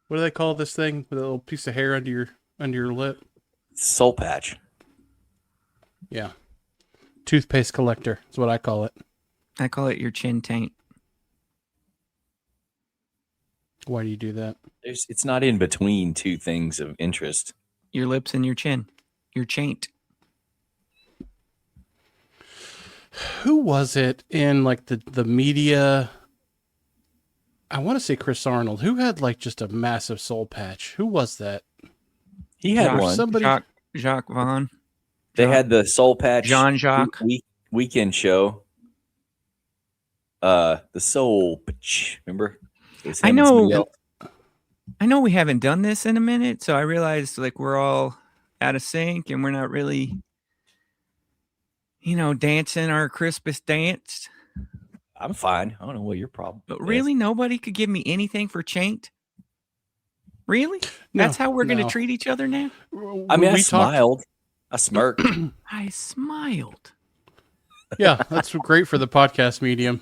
What do they call this thing with a little piece of hair under your lip? Soul patch. Yeah. Toothpaste collector is what I call it. I call it your chin taint. Why do you do that? It's not in between two things of interest. Your lips and your chin. Your chaint. Who was it in like the media? I want to say Chris Arnold. Who had like just a massive soul patch? Who was that? He had one. Somebody. Jacques Vaughn. They had the soul patch. Jean-Jacques. Weekend show. The soul patch. Remember? I know we haven't done this in a minute, so I realized like we're all out of sync and we're not really, dancing our Christmas dance. I'm fine. I don't know what your problem is. But really, nobody could give me anything for chaint? Really? That's how we're going to treat each other now? I mean, I smiled. I smirked. I smiled. Yeah, that's great for the podcast medium.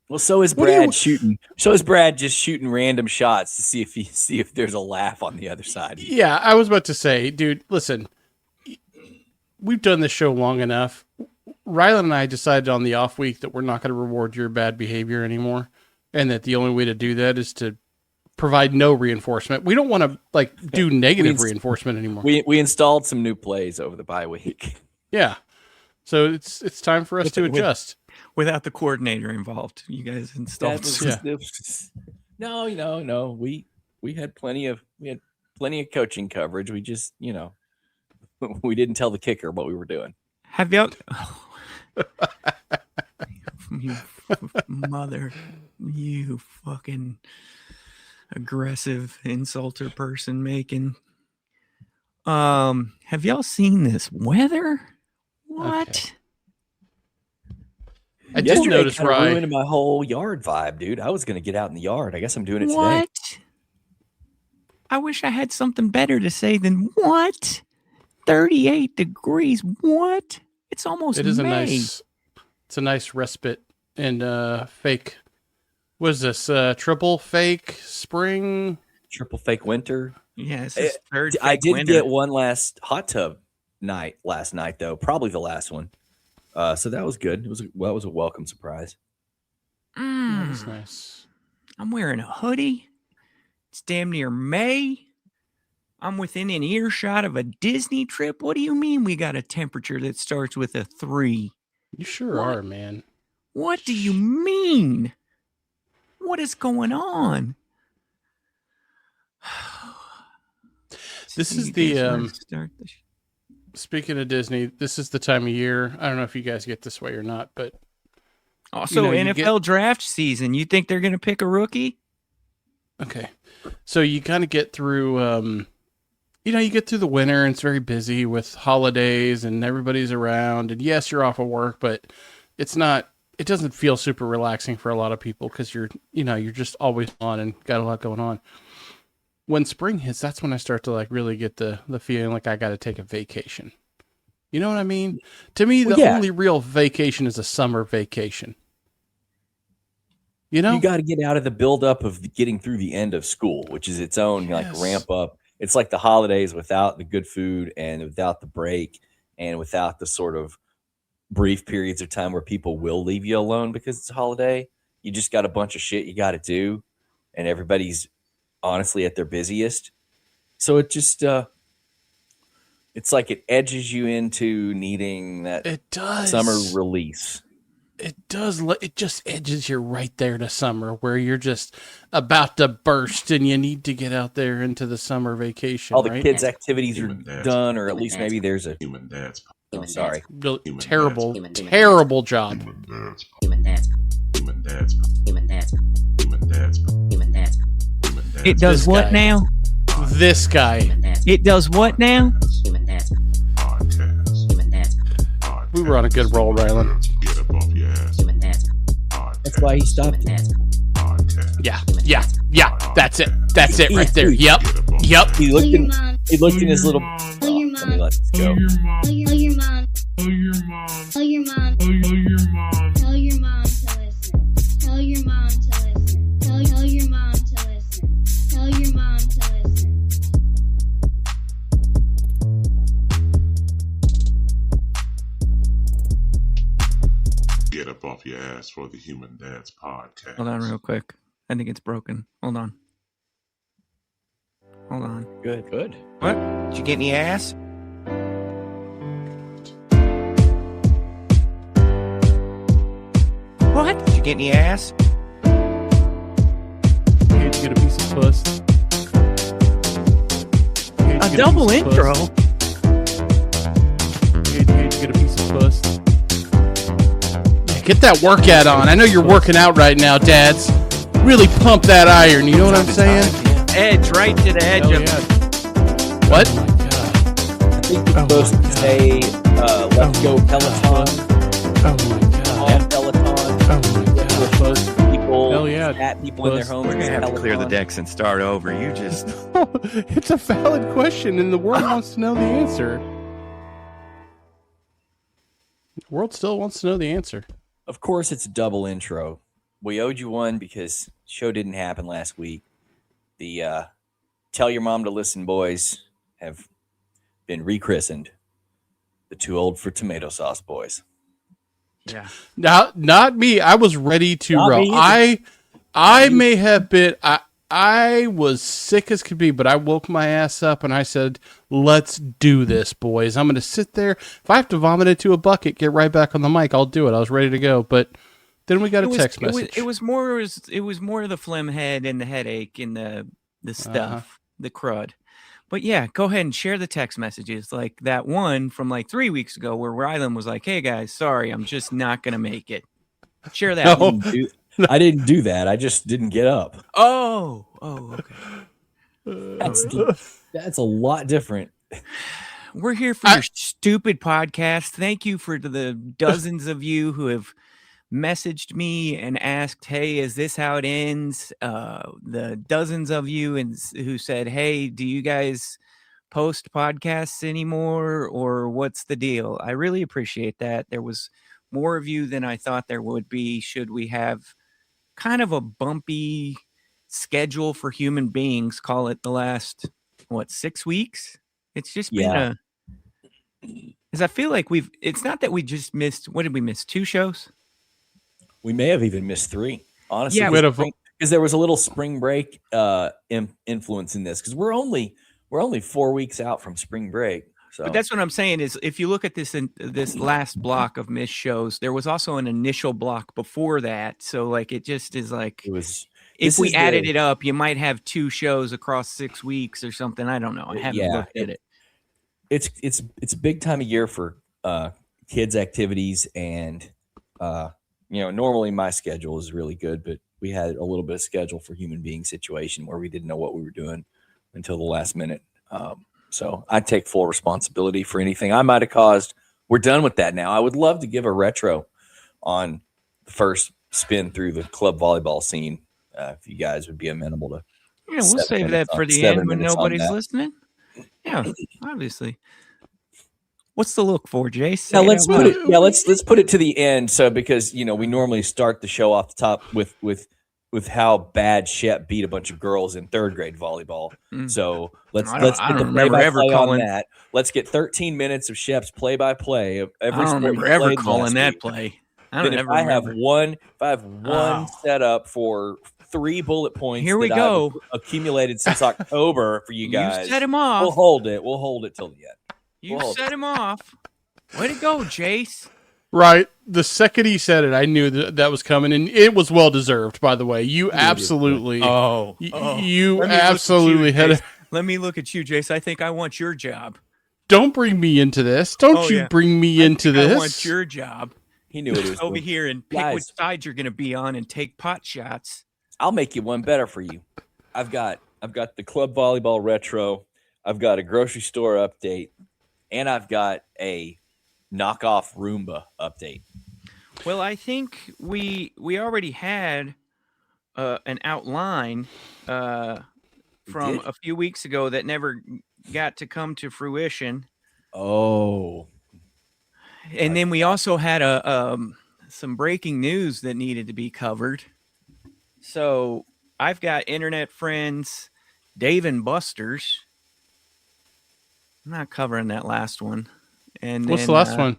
Well, so is Brad shooting. So is Brad just shooting random shots to see if there's a laugh on the other side. Yeah, I was about to say, dude, listen, we've done this show long enough. Rylan and I decided on the off week that we're not going to reward your bad behavior anymore, and that the only way to do that is to provide no reinforcement. We don't want to do negative reinforcement anymore. We installed some new plays over the bye week. Yeah, so it's time for us to adjust. Without the coordinator involved, you guys installed. No. We had plenty of coaching coverage. We just we didn't tell the kicker what we were doing. Have y'all? You mother, you fucking aggressive insulter person making. Have y'all seen this weather? What? Okay. I did notice, Ryan. Ruined my whole yard vibe, dude. I was going to get out in the yard. I guess I'm doing it today. What? I wish I had something better to say than what? 38 degrees. What? It's almost May. It's a nice respite and fake. What is this? Triple fake spring? Triple fake winter? Yes. Yeah, third I did winter. get one last hot tub night last night, though. Probably the last one. So that was good. It was a welcome surprise. That was nice. I'm wearing a hoodie. It's damn near May. I'm within an earshot of a Disney trip. What do you mean we got a temperature that starts with a 3? You sure are, man. What do you mean? What is going on? This is the speaking of Disney, this is the time of year. I don't know if you guys get this way or not, but also NFL draft season. You think they're going to pick a rookie? Okay. So you kind of get through you get through the winter and it's very busy with holidays and everybody's around, and yes, you're off of work, but it doesn't feel super relaxing for a lot of people because you're just always on and got a lot going on. When spring hits, that's when I start to really get the feeling like I got to take a vacation. You know what I mean? To me, only real vacation is a summer vacation. You got to get out of the buildup of getting through the end of school, which is its own ramp up. It's like the holidays without the good food and without the break and without the sort of brief periods of time where people will leave you alone because it's a holiday. You just got a bunch of shit you got to do, and everybody's honestly at their busiest. So it just it's like it edges you into needing that summer release. It does. It just edges you right there to summer where you're just about to burst and you need to get out there into the summer vacation. All the kids' activities are done, or at least maybe there's a human dance. I'm sorry. Terrible job. It does what now? This guy. It does what now? We were on a good roll, Rylan. That's why he stopped it. Yeah. That's it right there. Yep. He looked in his little. Let me let this go. Tell your mom to listen. Tell your mom to listen. Tell your mom to listen. Tell your mom off your ass for the Human Dance Podcast. Hold on real quick. I think it's broken. Hold on. Good. What? Did you get any ass? What? Did you get any ass? Hey, did you get a piece of puss? Hey, did A you get double piece of intro? puss? Hey, did you get a piece of puss? Yeah, get that workout on. I know you're working out right now, dads. Really pump that iron. You know what I'm saying? Edge, right to the edge Hell of yeah. What? Oh my god. I think you're supposed to say, let's go Peloton. Oh my god. On Peloton. Oh my We're god. supposed to people, Hell yeah. fat people in their Puss. homes. We're going to have to Peloton. clear the decks and start over. You just... It's a valid question, and the world wants to know the answer. The world still wants to know the answer. Of course, it's a double intro. We owed you one because show didn't happen last week. The Tell Your Mom to Listen boys have been rechristened the Too Old for Tomato Sauce boys. Yeah. Now, not me. I was ready to Not roll. me either. I may have been. I was sick as could be, but I woke my ass up and I said, "Let's do this, boys." I'm going to sit there. If I have to vomit into a bucket, get right back on the mic. I'll do it. I was ready to go, but then we got a text message. It was more the phlegm head and the headache and the stuff, the crud. But yeah, go ahead and share the text messages, like that one from like 3 weeks ago where Rylan was like, "Hey guys, sorry, I'm just not gonna make it." Share that. No. one. I didn't do that. I just didn't get up. Oh, okay. That's a lot different. We're here for your stupid podcast. Thank you for the dozens of you who have messaged me and asked, "Hey, is this how it ends?" The dozens of you who said, "Hey, do you guys post podcasts anymore, or what's the deal?" I really appreciate that. There was more of you than I thought there would be. Should we have kind of a bumpy schedule for human beings? Call it the last 6 weeks. It's just been because I feel like it's not that we just missed. What did we miss? 2 shows. We may have even missed 3, honestly. Yeah, because there was a little spring break influence in this. Because we're only 4 weeks out from spring break. So. But that's what I'm saying is, if you look at this last block of missed shows, there was also an initial block before that. So like it just is like if we added it up, you might have 2 shows across 6 weeks or something. I don't know. I haven't looked at it. It's a big time of year for kids' activities, and normally my schedule is really good, but we had a little bit of schedule for human being situation where we didn't know what we were doing until the last minute. So I take full responsibility for anything I might have caused. We're done with that now. I would love to give a retro on the first spin through the club volleyball scene. If you guys would be amenable to. Yeah, we'll save that for the end when nobody's listening. Yeah, obviously. What's the look for, Jace? Now let's put it to the end. So because we normally start the show off the top with how bad Shep beat a bunch of girls in 3rd grade volleyball. So let's get the play-by-play on that. Let's get 13 minutes of Shep's play-by-play of every. I don't remember ever calling that play. If I have one set up for 3 bullet points, here we go, I've accumulated since October for you guys. You set him off. We'll hold it till the end. You set him off. Way to go, Jace. Right. The second he said it, I knew that was coming, and it was well deserved. By the way, you absolutely. You absolutely had it. Let me look at you, Jace. I think I want your job. Don't bring me into this. Don't you bring me into this. I want your job. He knew what he was over doing. here and pick which side you're going to be on and take pot shots. I'll make you one better for you. I've got the club volleyball retro. I've got a grocery store update, and I've got a knockoff Roomba update. Well, I think we already had an outline from a few weeks ago that never got to come to fruition. Oh. And then we also had some breaking news that needed to be covered. So I've got internet friends, Dave and Buster's. I'm not covering that last one. And what's the last one?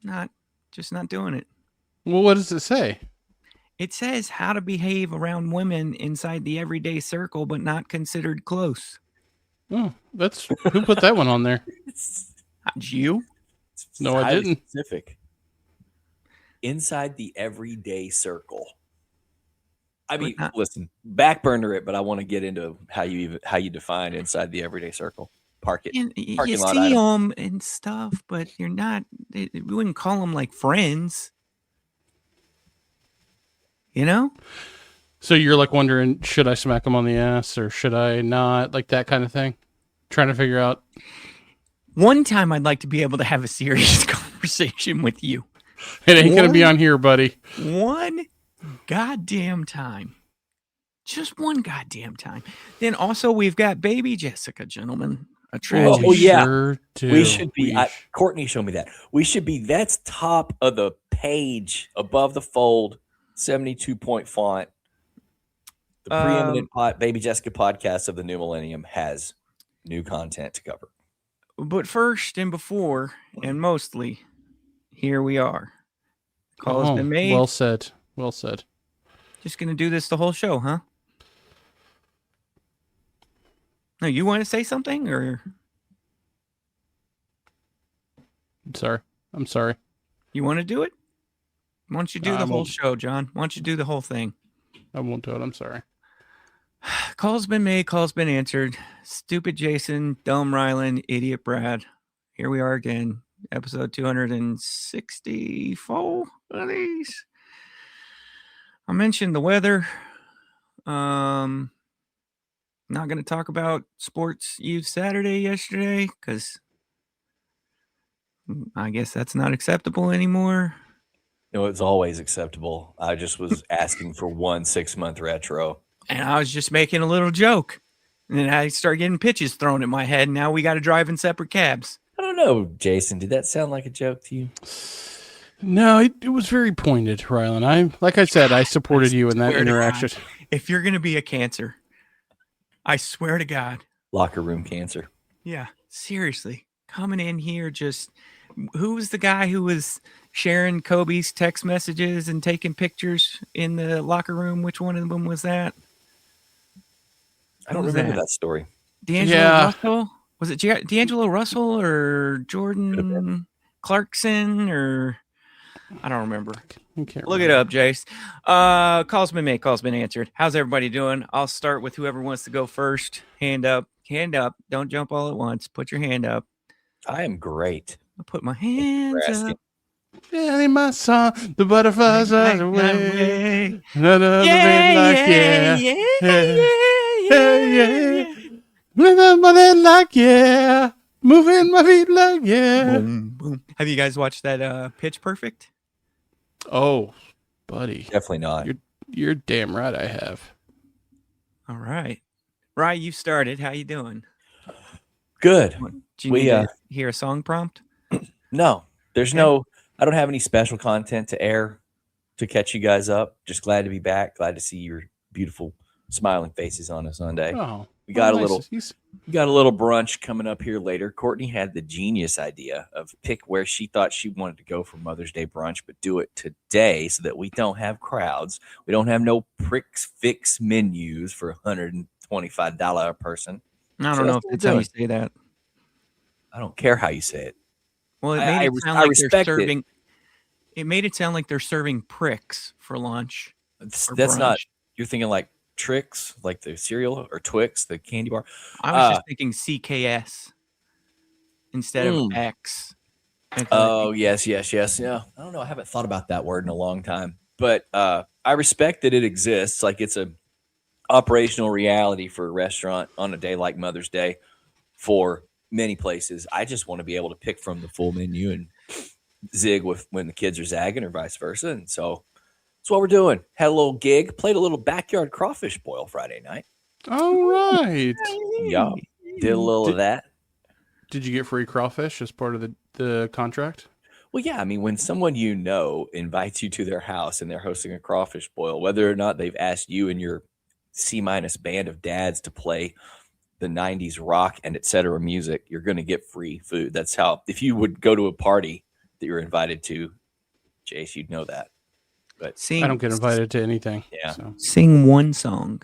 Not doing it. Well, what does it say? It says how to behave around women inside the everyday circle, but not considered close. Oh, that's who put that one on there? It's You? No, I highly didn't. specific. Inside the everyday circle. I mean, listen, back burner it, but I want to get into how you define inside the everyday circle. You Parking lot see item. them and stuff, but you're not. We wouldn't call them like friends. You know? So you're like wondering, should I smack him on the ass or should I not? Like that kind of thing. Trying to figure out. One time I'd like to be able to have a serious conversation with you. It ain't going to be on here, buddy. One goddamn time. Just one goddamn time. Then also we've got baby Jessica, gentlemen. A tragedy. Oh, yeah. Sure do. We should be. Courtney showed me that. We should be. That's top of the page, above the fold, 72-point font. The preeminent Baby Jessica podcast of the new millennium has new content to cover. But first and before and mostly, here we are. Call has been made. Well said. Well said. Just gonna do this the whole show, huh? No, you want to say something or? I'm sorry. You want to do it? Why don't you do the whole show, John? Why don't you do the whole thing? I won't do it. I'm sorry. Call's been made. Call's been answered. Stupid Jason, dumb Rylan, idiot Brad. Here we are again. Episode 264 of these. I mentioned the weather. Not going to talk about Sports Youth Saturday yesterday because I guess that's not acceptable anymore. No, it's always acceptable. I just was asking for 1 6-month retro. And I was just making a little joke. And then I started getting pitches thrown at my head. And now we got to drive in separate cabs. I don't know, Jason. Did that sound like a joke to you? No, it was very pointed, Rylan. Like I said, I supported you in that interaction. If you're going to be a cancer, I swear to God. Locker room cancer. Yeah, seriously. Coming in here just... Who was the guy who was sharing Kobe's text messages and taking pictures in the locker room? Which one of them was that? I don't remember that story. D'Angelo Russell? Was it D'Angelo Russell or Jordan Clarkson or I don't remember. Look it up, Jace. Call's been made. Call's been answered. How's everybody doing? I'll start with whoever wants to go first. Hand up. Hand up. Don't jump all at once. Put your hand up. I am great. I'll put my hands up. Yeah, in my song, the butterflies are away. Yeah. Moving my feet like yeah. Boom, boom. Have you guys watched that Pitch Perfect? Oh, buddy. Definitely not. You're damn right I have. All right. Rye, you started. How you doing? Good. Do you need to hear a song prompt? No. There's no... I don't have any special content to air to catch you guys up. Just glad to be back. Glad to see your beautiful smiling faces on a Sunday. Oh, we got nice. We got a little brunch coming up here later. Courtney had the genius idea of pick where she thought she wanted to go for Mother's Day brunch, but do it today so that we don't have crowds. We don't have no pricks fix menus for $125 a person. I don't know if that's how you say that. I don't care how you say it. Well, it made it sound like they're serving. It made it sound like they're serving pricks for lunch. That's not. You're thinking like Trix, like the cereal, or Twix, the candy bar. I was just thinking CKS instead of X. Oh yes. Yeah. I don't know. I haven't thought about that word in a long time, but I respect that it exists. Like it's a operational reality for a restaurant on a day like Mother's Day for many places. I just want to be able to pick from the full menu and zig with when the kids are zagging or vice versa. And so that's what we're doing. Had a little gig, played a little backyard crawfish boil Friday night. All right. Yeah. Did a little of that. Did you get free crawfish as part of the contract? Well, yeah. I mean, when someone you know invites you to their house and they're hosting a crawfish boil, whether or not they've asked you and your C- band of dads to play the 90s rock and etc. music, you're going to get free food. That's how, if you would go to a party that you're invited to, Jace, you'd know that. But Sing, I don't get invited to anything. Yeah. So. Sing one song,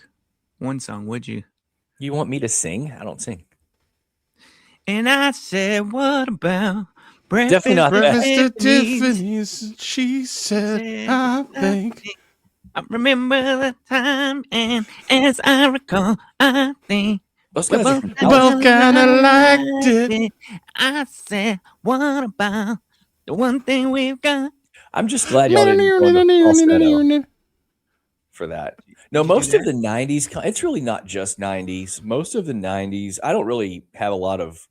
would you? you want me to sing? I don't sing. And I said, what about Definitely not that. Breakfast at Tiffany's? Tiffany's, she said, Said, I think. I remember the time, and as I recall, I think Those we guys are both, from We both California. kinda liked it. I said, what about the one thing we've got? I'm just glad y'all didn't go into falsetto for that. No, Did you most do of the 90s, it's really not just 90s. Most of the 90s, I don't really have a lot of,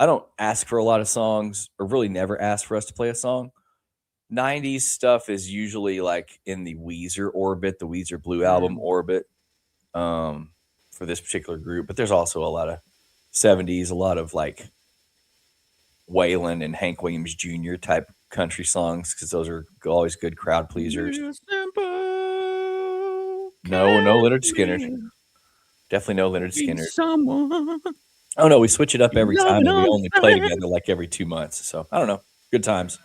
I don't ask for a lot of songs, or really never ask for us to play a song. 90s stuff is usually like in the Weezer orbit, the Weezer Blue Album orbit, for this particular group. But there's also a lot of 70s, a lot of like Waylon and Hank Williams Jr. type country songs, because those are always good crowd pleasers. No Leonard Skinner. Definitely no Leonard Skinner. Someone. Oh no, we switch it up every Love time, it and we on only play fire. together like every 2 months. So I don't know. Good times.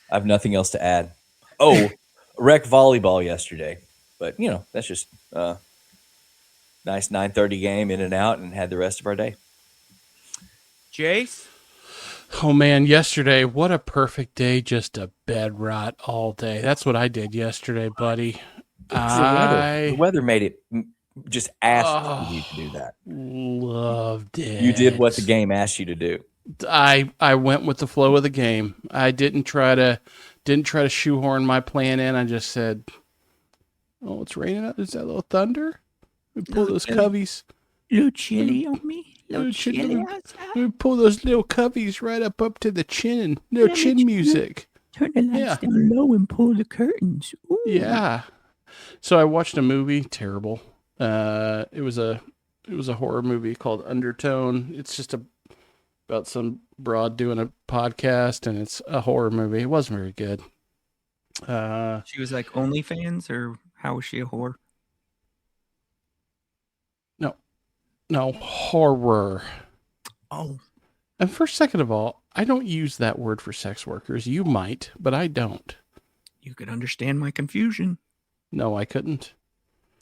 I have nothing else to add. Oh, rec volleyball yesterday, but that's just nice 9:30 game, in and out, and had the rest of our day. Jace? Oh man, yesterday, what a perfect day just to bed rot all day. That's what I did yesterday, buddy. The weather made it just asked you to do that. Loved it. You did what the game asked you to do. I went with the flow of the game. I didn't try to shoehorn my plan in. I just said, "Oh, it's raining out. Is that a little thunder? We pull those coveys. Little chilly on me. Little Chilly chilly. outside. We pull those little coveys right up to the chin. Little chin music." Turn the lights down low and pull the curtains. Ooh. Yeah. So I watched a movie. Terrible. It was a horror movie called Undertone. It's just about some broad doing a podcast, and it's a horror movie. It wasn't very good. She was like OnlyFans, or how was she a whore? No, horror. Oh. And first, second of all, I don't use that word for sex workers. You might, but I don't. You could understand my confusion. No, I couldn't.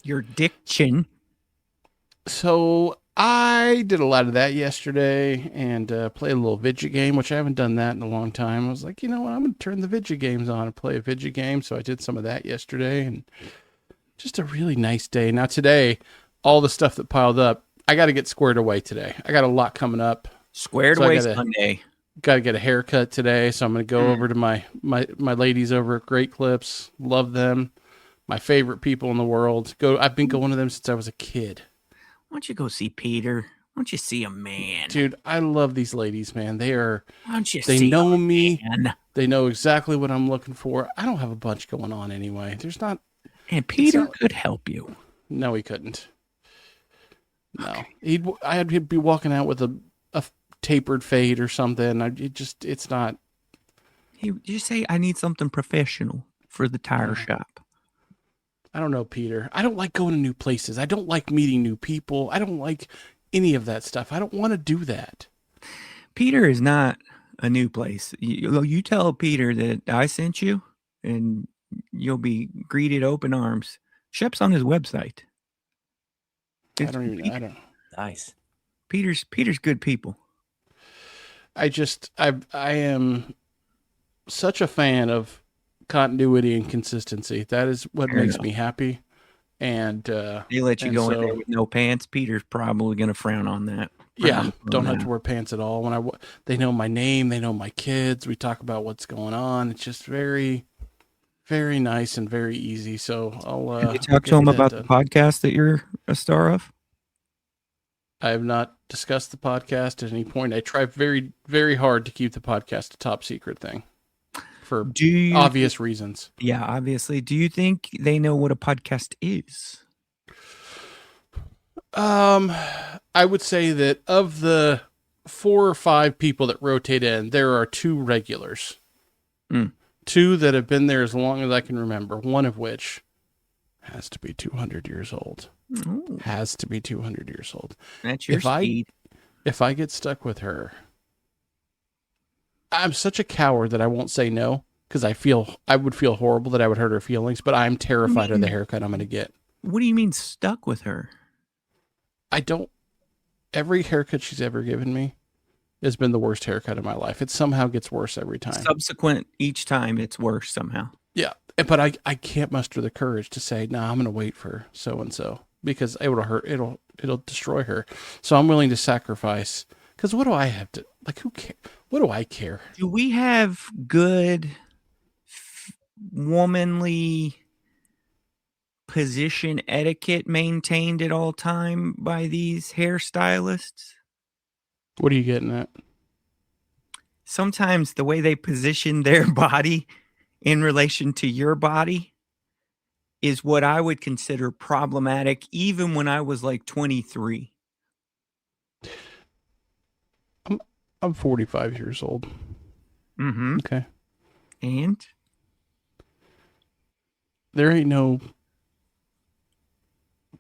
Your diction. So I did a lot of that yesterday, and played a little video game, which I haven't done that in a long time. I was like, you know what? I'm going to turn the video games on and play a video game. So I did some of that yesterday, and just a really nice day. Now today, all the stuff that piled up, I got to get squared away today. I got a lot coming up. Squared away Sunday. Got to get a haircut today, so I'm going to go over to my ladies over at Great Clips. Love them. My favorite people in the world. I've been going to them since I was a kid. Why don't you go see Peter? Why don't you see a man? Dude, I love these ladies, man. They They know me. Man? They know exactly what I'm looking for. I don't have a bunch going on anyway. There's not. And Peter could help you. No, he couldn't. No, okay. I'd be walking out with a tapered fade or something. It's not. You just say, I need something professional for the tire shop. I don't know, Peter. I don't like going to new places. I don't like meeting new people. I don't like any of that stuff. I don't want to do that. Peter is not a new place. You tell Peter that I sent you, and you'll be greeted open arms. Shep's on his website. I don't. Nice. Peter's good people. I am such a fan of continuity and consistency. That is what makes me happy. And they let you go in there with no pants. Peter's probably going to frown on that. Don't have to wear pants at all. They know my name, they know my kids. We talk about what's going on. It's just very, very nice and very easy. So I'll. Have you talked to him about the podcast that you're a star of? I have not discussed the podcast at any point. I try very, very hard to keep the podcast a top secret thing for obvious reasons. Yeah, obviously. Do you think they know what a podcast is? I would say that of the 4 or 5 people that rotate in, there are 2 regulars. 2 that have been there as long as I can remember, one of which has to be 200 years old. Ooh. Has to be 200 years old. That's your speed. If I get stuck with her, I'm such a coward that I won't say no. because I would feel horrible that I would hurt her feelings, but I'm terrified of the haircut I'm going to get. What do you mean stuck with her? Every haircut she's ever given me has been the worst haircut of my life. It somehow gets worse every time. Subsequent each time it's worse somehow. Yeah, but I can't muster the courage to say, no, I'm going to wait for so-and-so because it will hurt. It'll destroy her. So I'm willing to sacrifice because what do I have to, like, who cares? What do I care? Do we have good womanly position etiquette maintained at all time by these hairstylists? What are you getting at? Sometimes the way they position their body in relation to your body is what I would consider problematic even when I was like 23. I'm 45 years old. Mm-hmm. Okay. And? There ain't no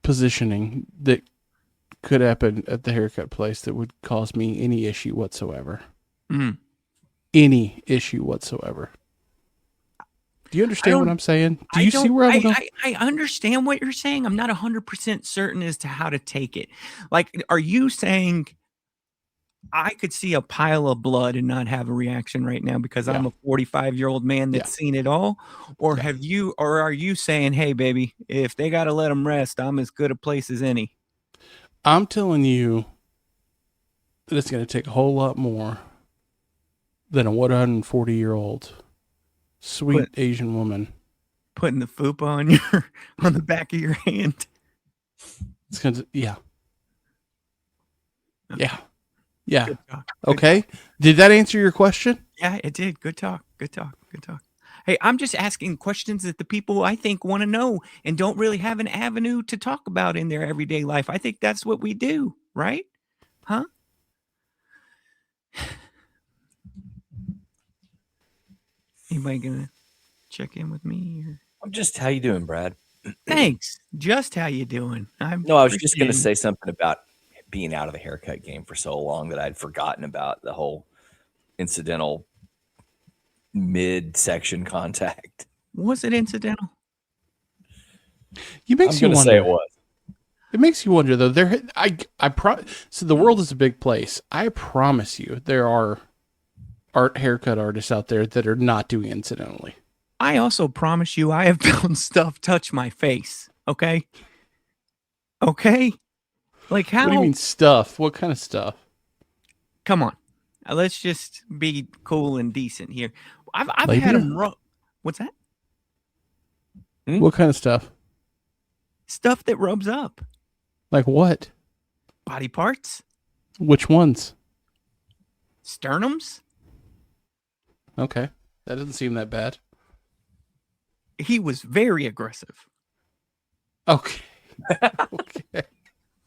positioning that could happen at the haircut place that would cause me any issue whatsoever. Mm. Any issue whatsoever. Do you understand what I'm saying? Do you see where I'm going? I understand what you're saying. I'm not 100% certain as to how to take it. Like, are you saying I could see a pile of blood and not have a reaction right now because I'm a 45-year-old man that's seen it all? Or are you saying, hey, baby, if they got to let them rest, I'm as good a place as any? I'm telling you that it's going to take a whole lot more than a 140-year-old sweet Asian woman putting the fupa on the back of your hand. It's going to, yeah. Good okay. Did that answer your question? Yeah, it did. Good talk. Hey, I'm just asking questions that the people I think want to know and don't really have an avenue to talk about in their everyday life. I think that's what we do, right? Huh? Anybody gonna check in with me? Or? I'm just, how you doing, Brad? Thanks. Just how you doing? I was just going to say something about being out of the haircut game for so long that I'd forgotten about the whole incidental midsection contact. Was it incidental? I'm going to say it was. It makes you wonder, though. So the world is a big place. I promise you, there are haircut artists out there that are not doing incidentally. I also promise you, I have found stuff touch my face. Okay. Like how? What do you mean stuff? What kind of stuff? Come on, let's just be cool and decent here. I've Labia? had them rub. What's that? What kind of stuff? Stuff that rubs up. Like what? Body parts. Which ones? Sternums. Okay, that doesn't seem that bad. He was very aggressive. Okay.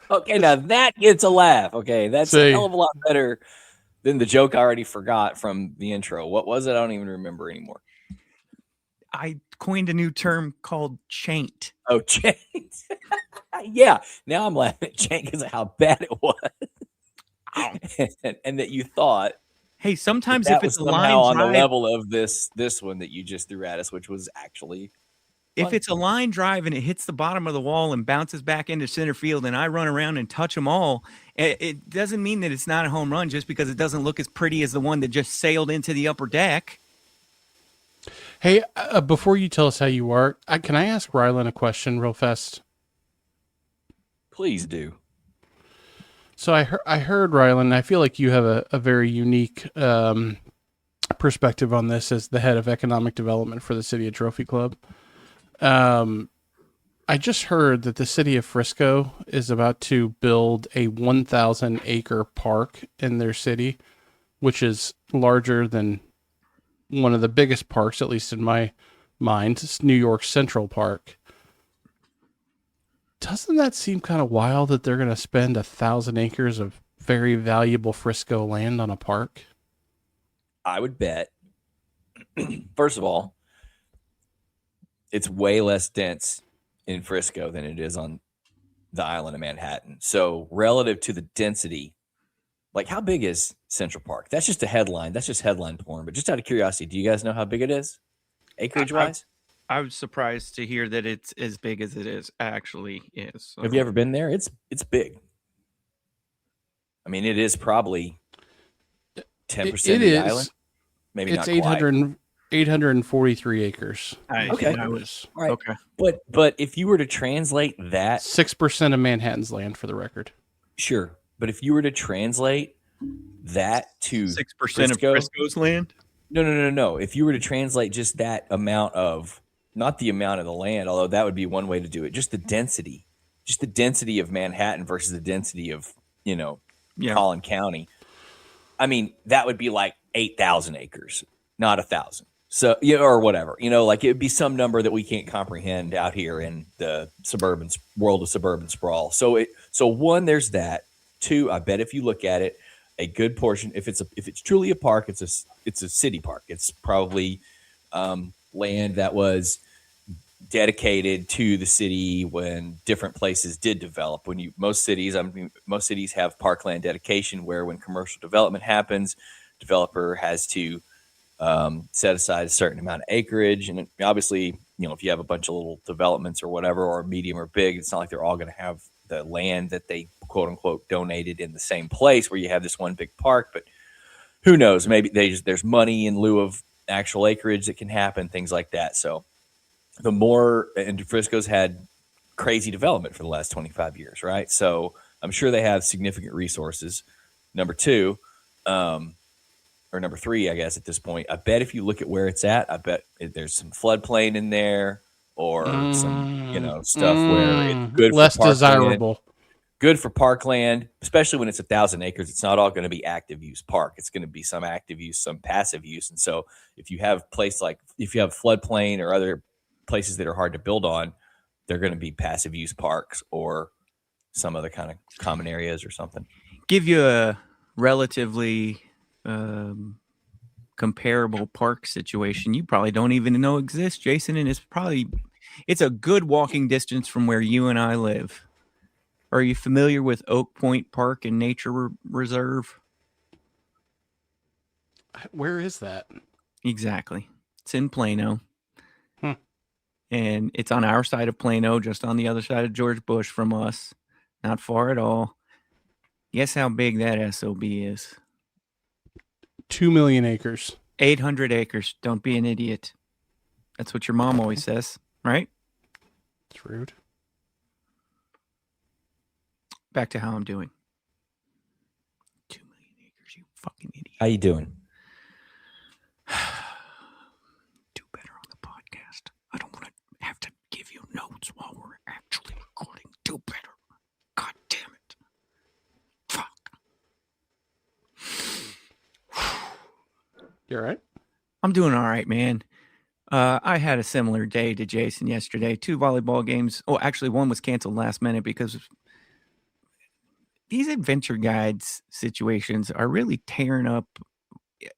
Okay, now that gets a laugh. Okay, that's a hell of a lot better than the joke I already forgot from the intro. What was it? I don't even remember anymore. I coined a new term called ch-aints. Oh, ch-aints. Yeah, now I'm laughing at ch-aints because of how bad it was. and that you thought, hey, sometimes if it's a line on drive, the level of this one that you just threw at us, which was actually if it's a line drive and it hits the bottom of the wall and bounces back into center field and I run around and touch them all, it doesn't mean that it's not a home run just because it doesn't look as pretty as the one that just sailed into the upper deck. Hey, before you tell us how you are, can I ask Rylan a question real fast? Please do. So I heard Rylan, I feel like you have a very unique perspective on this as the head of economic development for the City of Trophy Club. I just heard that the city of Frisco is about to build a 1,000 acre park in their city, which is larger than one of the biggest parks, at least in my mind. It's New York Central Park. Doesn't that seem kind of wild that they're going to spend 1,000 acres of very valuable Frisco land on a park? I would bet, first of all, it's way less dense in Frisco than it is on the island of Manhattan. So relative to the density, like how big is Central Park? That's just a headline. That's just headline porn. But just out of curiosity, do you guys know how big it is? acreage wise. I was surprised to hear that it's as big as it actually is. So. Have you ever been there? It's big. I mean, it is probably 10% of the island. Maybe it's not quite. 843 acres. Okay. I was All right. okay. But if you were to translate that, 6% of Manhattan's land, for the record. sure. But if you were to translate that to 6% of Frisco, Frisco's land. No. If you were to translate just that amount of, not the amount of the land, although that would be one way to do it, just the density of Manhattan versus the density of, Collin County. I mean, that would be like 8,000 acres, not 1,000. So, or whatever, like it would be some number that we can't comprehend out here in the world of suburban sprawl. So one, there's that. Two, I bet if you look at it, a good portion, if it's truly a park, it's a city park. It's probably land that was dedicated to the city when different places did develop. Most cities have parkland dedication, where when commercial development happens, developer has to set aside a certain amount of acreage. And obviously, if you have a bunch of little developments or whatever, or medium or big, it's not like they're all going to have the land that they quote unquote donated in the same place where you have this one big park. But who knows? Maybe there's money in lieu of actual acreage that can happen, things like that. So and Frisco's had crazy development for the last 25 years, right? So I'm sure they have significant resources. Number two, or number three, I guess at this point, I bet if you look at where it's at, I bet there's some floodplain in there, or some, stuff where it's good less for parkland, desirable. Good for parkland, especially when it's 1,000 acres. It's not all going to be active use park. It's going to be some active use, some passive use. And so if you have floodplain or other places that are hard to build on, they're going to be passive use parks or some other kind of common areas or something. Give you a relatively comparable park situation you probably don't even know exists, Jason, and it's a good walking distance from where you and I live. Are you familiar with Oak Point Park and Nature Reserve? Where is that? Exactly. It's in Plano. And it's on our side of Plano, just on the other side of George Bush from us. Not far at all. Guess how big that SOB is? 2 million acres. 800 acres. Don't be an idiot. That's what your mom always says, right? It's rude. Back to how I'm doing. 2 million acres, you fucking idiot. How you doing? Do better on the podcast. I don't want to have to give you notes while we're actually recording. Do better. God damn it. Fuck. You all right? I'm doing all right, man. I had a similar day to Jason yesterday. 2 volleyball games. Oh, actually, one was canceled last minute because these adventure guides situations are really tearing up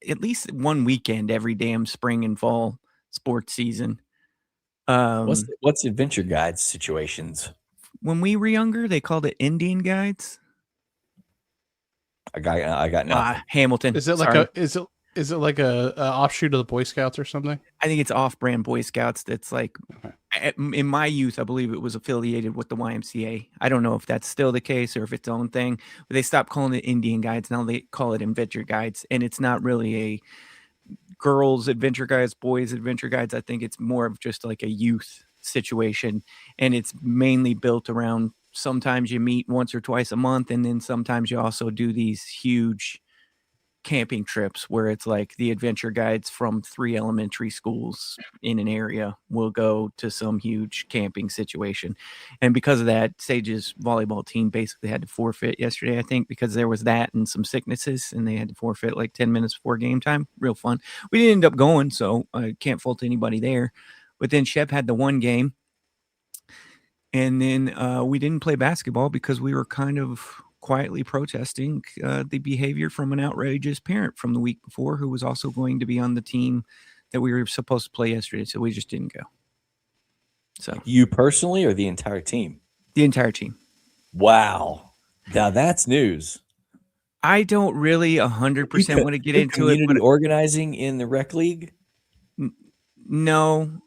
at least one weekend every damn spring and fall sports season. What's adventure guides situations? When we were younger, they called it Indian guides. I got nothing. Hamilton. Is it like is it like a offshoot of the Boy Scouts or something? I think it's off-brand Boy Scouts. That's like, in my youth, I believe it was affiliated with the YMCA. I don't know if that's still the case or if it's its own thing, but they stopped calling it Indian guides. Now they call it adventure guides, and it's not really a girls adventure guides, boys adventure guides. I think it's more of just like a youth situation, and it's mainly built around sometimes you meet once or twice a month, and then sometimes you also do these huge camping trips where it's like the adventure guides from 3 elementary schools in an area will go to some huge camping situation. And because of that, Sage's volleyball team basically had to forfeit yesterday, I think, because there was that and some sicknesses, and they had to forfeit like 10 minutes before game time. Real fun. We didn't end up going, so I can't fault anybody there. But then Shep had the one game, and then we didn't play basketball because we were kind of quietly protesting the behavior from an outrageous parent from the week before who was also going to be on the team that we were supposed to play yesterday. So we just didn't go. So you personally or the entire team? The entire team. Wow. Now that's news. I don't really 100% want to get into it. Community organizing in the rec league? No.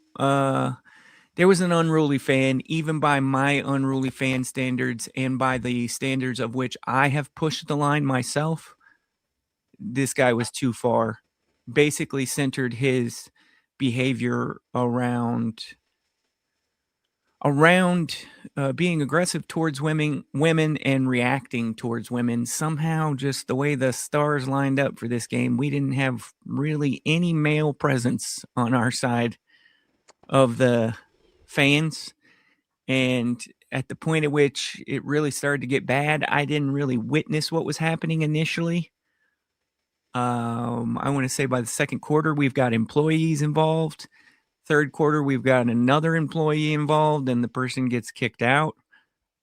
There was an unruly fan, even by my unruly fan standards and by the standards of which I have pushed the line myself. This guy was too far. Basically centered his behavior around being aggressive towards women and reacting towards women. Somehow, just the way the stars lined up for this game, we didn't have really any male presence on our side of the fans. And at the point at which it really started to get bad, I didn't really witness what was happening initially. I want to say by the second quarter, we've got employees involved. Third quarter, we've got another employee involved, and the person gets kicked out.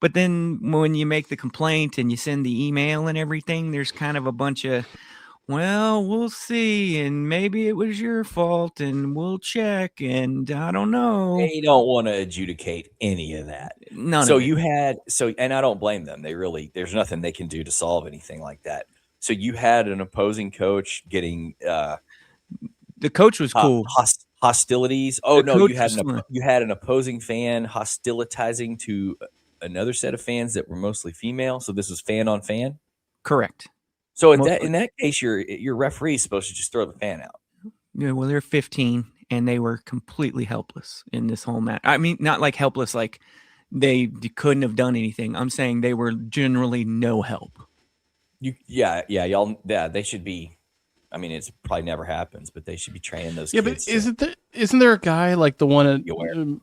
But then when you make the complaint and you send the email and everything, there's kind of a bunch of, well, we'll see, and maybe it was your fault, and we'll check, and I don't know. They don't want to adjudicate any of that. None So of it. you had and I don't blame them. There's nothing they can do to solve anything like that. So you had an opposing coach getting The coach was cool. hostilities. Oh The no, coach you had was you had an opposing fan hostilizing to another set of fans that were mostly female. So this was fan on fan. Correct. So in Mostly. that case, your referee is supposed to just throw the fan out. Yeah, well, they're 15, and they were completely helpless in this whole match. I mean, not like helpless, like they couldn't have done anything. I'm saying they were generally no help. They should be. I mean, it's probably never happens, but they should be training those kids. But isn't there a guy like the one at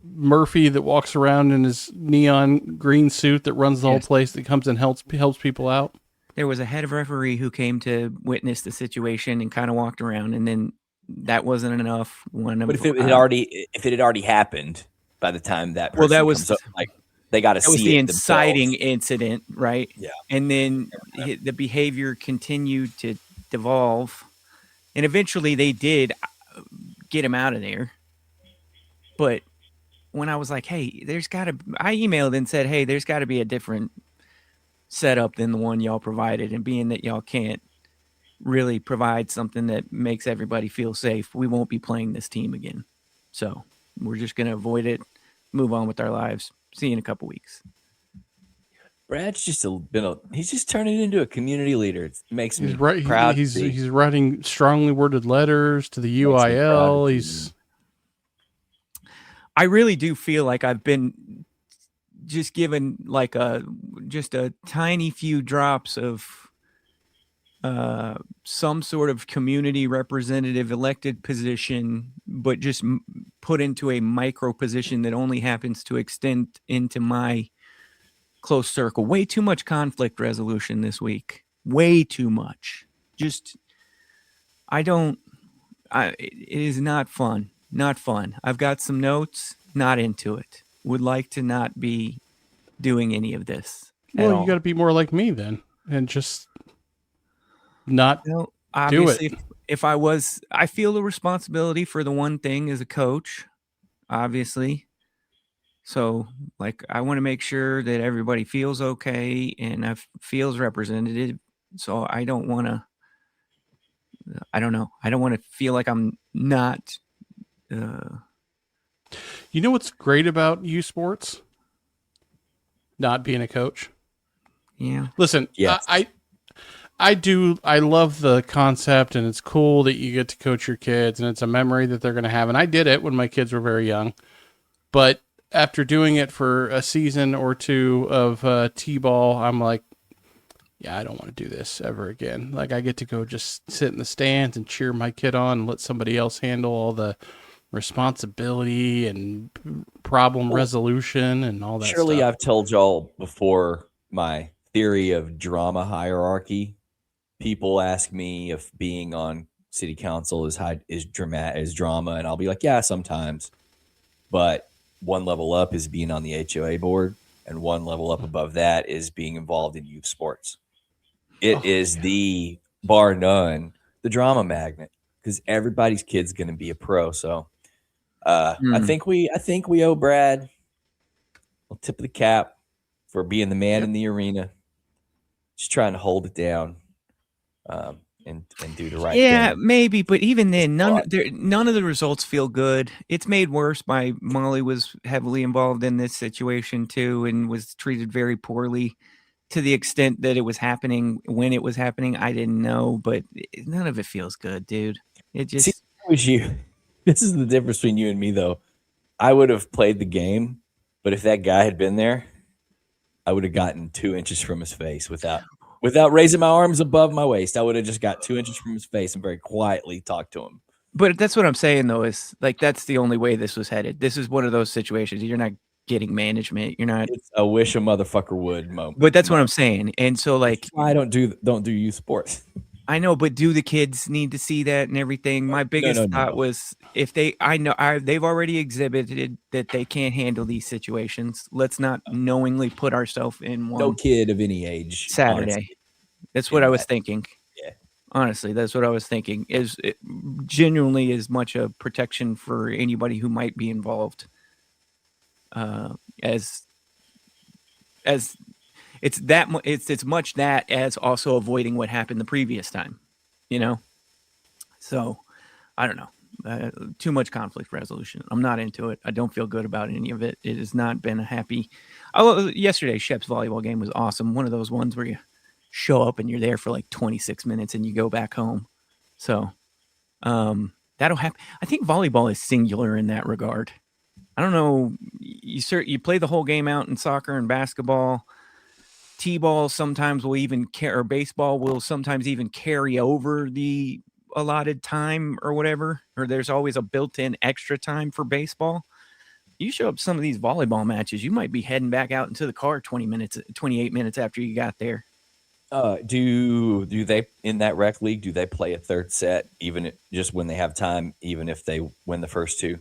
Murphy that walks around in his neon green suit that runs the whole place, that comes and helps people out? There was a head referee who came to witness the situation and kind of walked around, and then that wasn't enough. But if it had already happened by the time that person comes up, like they got to see was the it inciting themselves. incident, right? Yeah, and then the behavior continued to devolve, and eventually they did get him out of there. But when I was like, "Hey, I emailed and said, "Hey, there's got to be a different setup than the one y'all provided, and being that y'all can't really provide something that makes everybody feel safe, we won't be playing this team again. So we're just going to avoid it, move on with our lives. See you in a couple weeks." Brad's just he's just turning into a community leader. It makes me proud. He's writing strongly worded letters to the UIL. I really do feel like I've been just given like just a tiny few drops of some sort of community representative elected position, but just put into a micro position that only happens to extend into my close circle. Way too much conflict resolution this week. Way too much. It is not fun. Not fun. I've got some notes, not into it. Would like to not be doing any of this. Well, you got to be more like me then, and just not obviously, do it. If I feel the responsibility for the one thing as a coach, obviously. So, like, I want to make sure that everybody feels okay and feels represented. So I don't want to. I don't know. I don't want to feel like I'm not. You know what's great about U Sports? Not being a coach. Yeah. Listen, yes. I love the concept, and it's cool that you get to coach your kids, and it's a memory that they're going to have. And I did it when my kids were very young, but after doing it for a season or two of T-ball, I'm like, yeah, I don't want to do this ever again. Like, I get to go just sit in the stands and cheer my kid on and let somebody else handle all the responsibility and problem resolution and all that Surely stuff. I've told y'all before my theory of drama hierarchy. People ask me if being on city council is drama, and I'll be like, yeah, sometimes. But one level up is being on the HOA board, and one level up above that is being involved in youth sports. It is the, bar none, the drama magnet, because everybody's kid's going to be a pro. So I think we owe Brad a tip of the cap for being the man in the arena, just trying to hold it down. and do the right Yeah, thing. maybe, but even then, lot. none of the results feel good. It's made worse by Molly was heavily involved in this situation too, and was treated very poorly. To the extent that it was happening when it was happening, I didn't know, but none of it feels good, dude. It See, just if I was you. This is the difference between you and me, though. I would have played the game, but if that guy had been there, I would have gotten 2 inches from his face without raising my arms above my waist. I would have just got 2 inches from his face and very quietly talked to him. But that's what I'm saying, though, is like that's the only way this was headed. This is one of those situations. You're not getting management. You're not. It's a wish a motherfucker would moment. But that's what I'm saying. And so, like, That's why I don't do youth sports. I know, but do the kids need to see that and everything? My biggest thought was if they've already exhibited that they can't handle these situations. Let's not knowingly put ourselves in one. No kid of any age. Saturday. Honestly, that's what I was thinking. Yeah. Honestly, that's what I was thinking. Is it genuinely as much a protection for anybody who might be involved as it's that it's much that as also avoiding what happened the previous time, you know. So I don't know. Too much conflict resolution. I'm not into it. I don't feel good about any of it. It has not been a happy. Oh, yesterday Shep's volleyball game was awesome. One of those ones where you show up and you're there for like 26 minutes and you go back home. So that'll happen. I think volleyball is singular in that regard. I don't know. You play the whole game out in soccer and basketball. T-ball sometimes will even or baseball will sometimes even carry over the allotted time or whatever, or there's always a built-in extra time for baseball. You show up some of these volleyball matches, you might be heading back out into the car 28 minutes after you got there. Do they in that rec league, do they play a third set even just when they have time, even if they win the first two?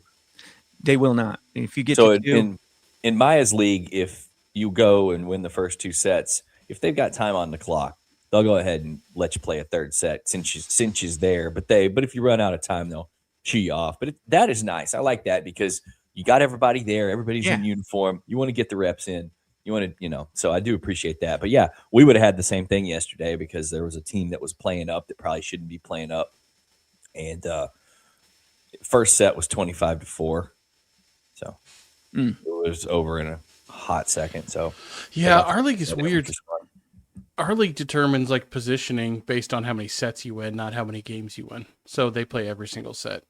They will not. If you get so to two, in Maya's league, if you go and win the first 2 sets, if they've got time on the clock, they'll go ahead and let you play a third set since she's there. But if you run out of time, they'll chew you off. But that is nice. I like that because you got everybody there. Everybody's in uniform. You want to get the reps in. You want to, so I do appreciate that. But yeah, we would have had the same thing yesterday because there was a team that was playing up that probably shouldn't be playing up. And first set was 25-4. So it was over in a hot second. So yeah, our league is weird. Our league determines like positioning based on how many sets you win, not how many games you win. So they play every single set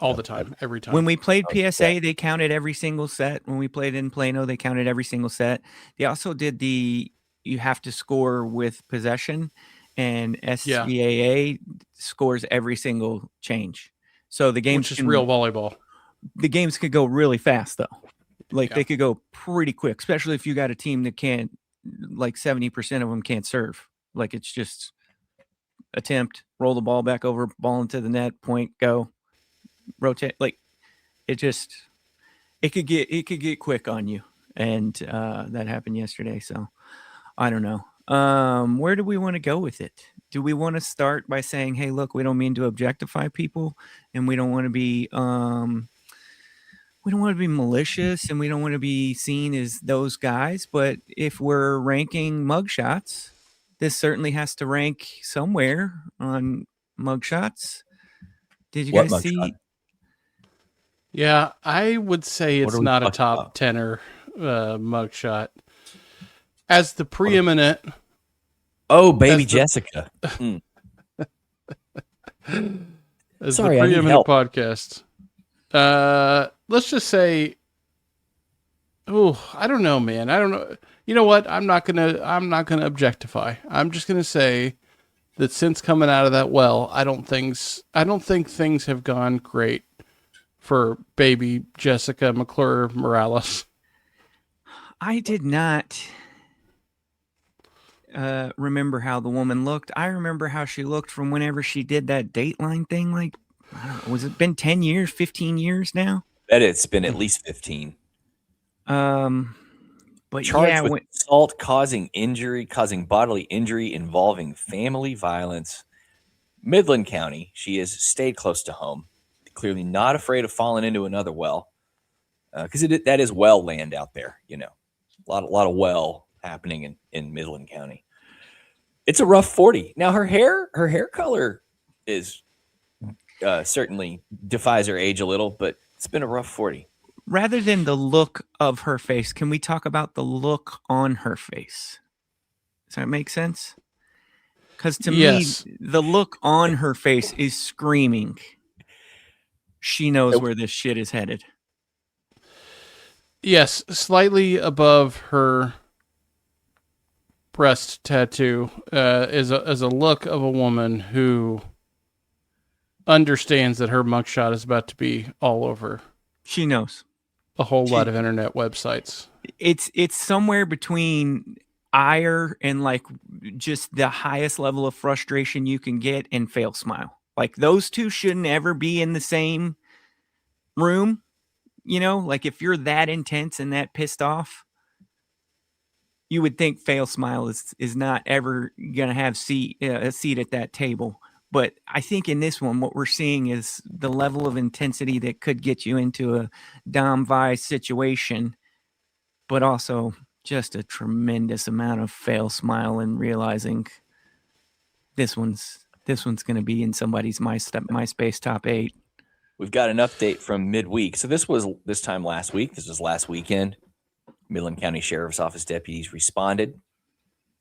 all the time, every time. When we played PSA, they counted every single set. When we played in Plano, they counted every single set. They also did you have to score with possession, and SVAA scores every single change. So the games, which is real volleyball. The games could go really fast though. Like they could go pretty quick, especially if you got a team that can't, like 70% of them can't serve. Like it's just attempt, roll the ball back over, ball into the net, point, go, rotate. Like it could get quick on you. And that happened yesterday. So I don't know. Where do we want to go with it? Do we want to start by saying, hey, look, we don't mean to objectify people and we don't want to be malicious and we don't want to be seen as those guys. But if we're ranking mugshots, this certainly has to rank somewhere on mugshots. Did you guys see? Yeah, I would say it's not a top 10er mugshot. As the preeminent. Oh, baby Jessica. As the preeminent podcast. Let's just say, I don't know, man. I don't know. You know what? I'm not gonna objectify. I'm just gonna say that since coming out of that well, I don't think things have gone great for baby Jessica McClure Morales. I did not remember how the woman looked. I remember how she looked from whenever she did that Dateline thing. Like, I don't know, was it been 10 years, 15 years now? Bet it's been at least 15. But charged with assault causing bodily injury involving family violence. Midland County. She has stayed close to home. Clearly not afraid of falling into another well. Because that is well land out there, a lot of well happening in Midland County. It's a rough 40. Now her hair color is certainly defies her age a little, but it's been a rough 40. Rather than the look of her face, can we talk about the look on her face? Does that make sense? Because to Yes. me, the look on her face is screaming. She knows Nope. where this shit is headed. Yes, slightly above her breast tattoo is a look of a woman who understands that her mugshot is about to be all over She knows. a whole lot of internet websites. It's somewhere between ire and like just the highest level of frustration you can get and fail smile. Like those two shouldn't ever be in the same room. You know, like if you're that intense and that pissed off, you would think fail smile is not ever going to have a seat at that table. But I think in this one, what we're seeing is the level of intensity that could get you into a Dom Vi situation, but also just a tremendous amount of fail smile and realizing this one's going to be in somebody's MySpace top 8. We've got an update from midweek. So this was this time last week. This was last weekend. Midland County Sheriff's Office deputies responded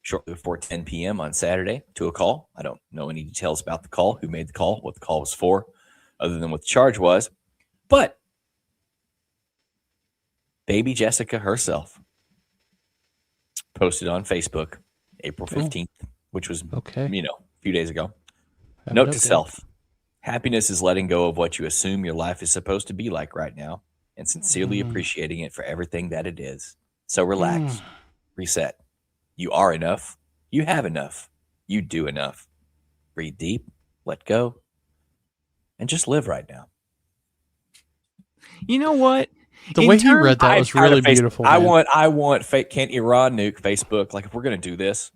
shortly before 10 p.m. on Saturday to a call. I don't know any details about the call, who made the call, what the call was for, other than what the charge was. But baby Jessica herself posted on Facebook April 15th, which was, Okay. a few days ago. Have Note an to update. self. Happiness is letting go of what you assume your life is supposed to be like right now and sincerely appreciating it for everything that it is. So relax, reset. You are enough. You have enough. You do enough. Breathe deep, let go, and just live right now. You know what? The way he read that was really beautiful. I man. want fake. Can't Iran nuke Facebook? Like if we're gonna do this,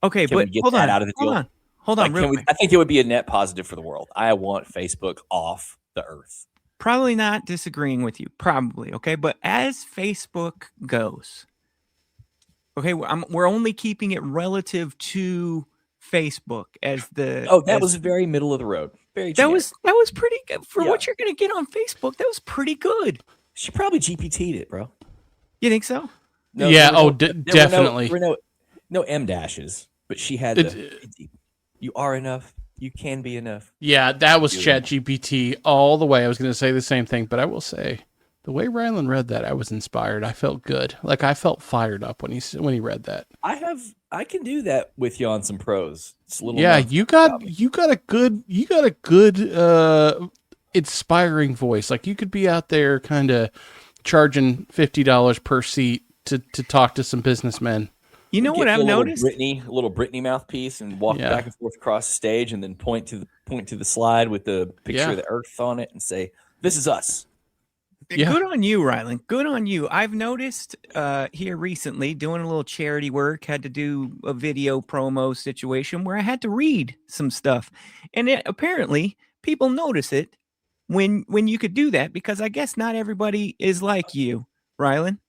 Okay, can we but get hold that on. out of the deal? Hold on, real quick. I think it would be a net positive for the world. I want Facebook off the earth. Probably not disagreeing with you. Probably, okay? But as Facebook goes, okay, we're only keeping it relative to Facebook as the. That was very middle of the road. Very. That generic. was pretty good for Yeah. what you're going to get on Facebook. That was pretty good. She probably GPT'd it, bro. You think so? No, Yeah, there were definitely. There were no M dashes, but she had you are enough. You can be enough. Yeah, that was Beautiful. ChatGPT all the way. I was going to say the same thing, but I will say the way Rylan read that, I was inspired. I felt good. Like I felt fired up when he read that. I can do that with you on some prose. It's a little Yeah, enough you about me. got a good inspiring voice. Like you could be out there kind of charging $50 per seat to talk to some businessmen. You know what I've noticed? A little Britney mouthpiece, and walk back and forth across the stage, and then point to the slide with the picture of the Earth on it, and say, "This is us." Yeah. Good on you, Rylan. Good on you. I've noticed here recently doing a little charity work, had to do a video promo situation where I had to read some stuff. And apparently people notice it when you could do that, because I guess not everybody is like you, Rylan.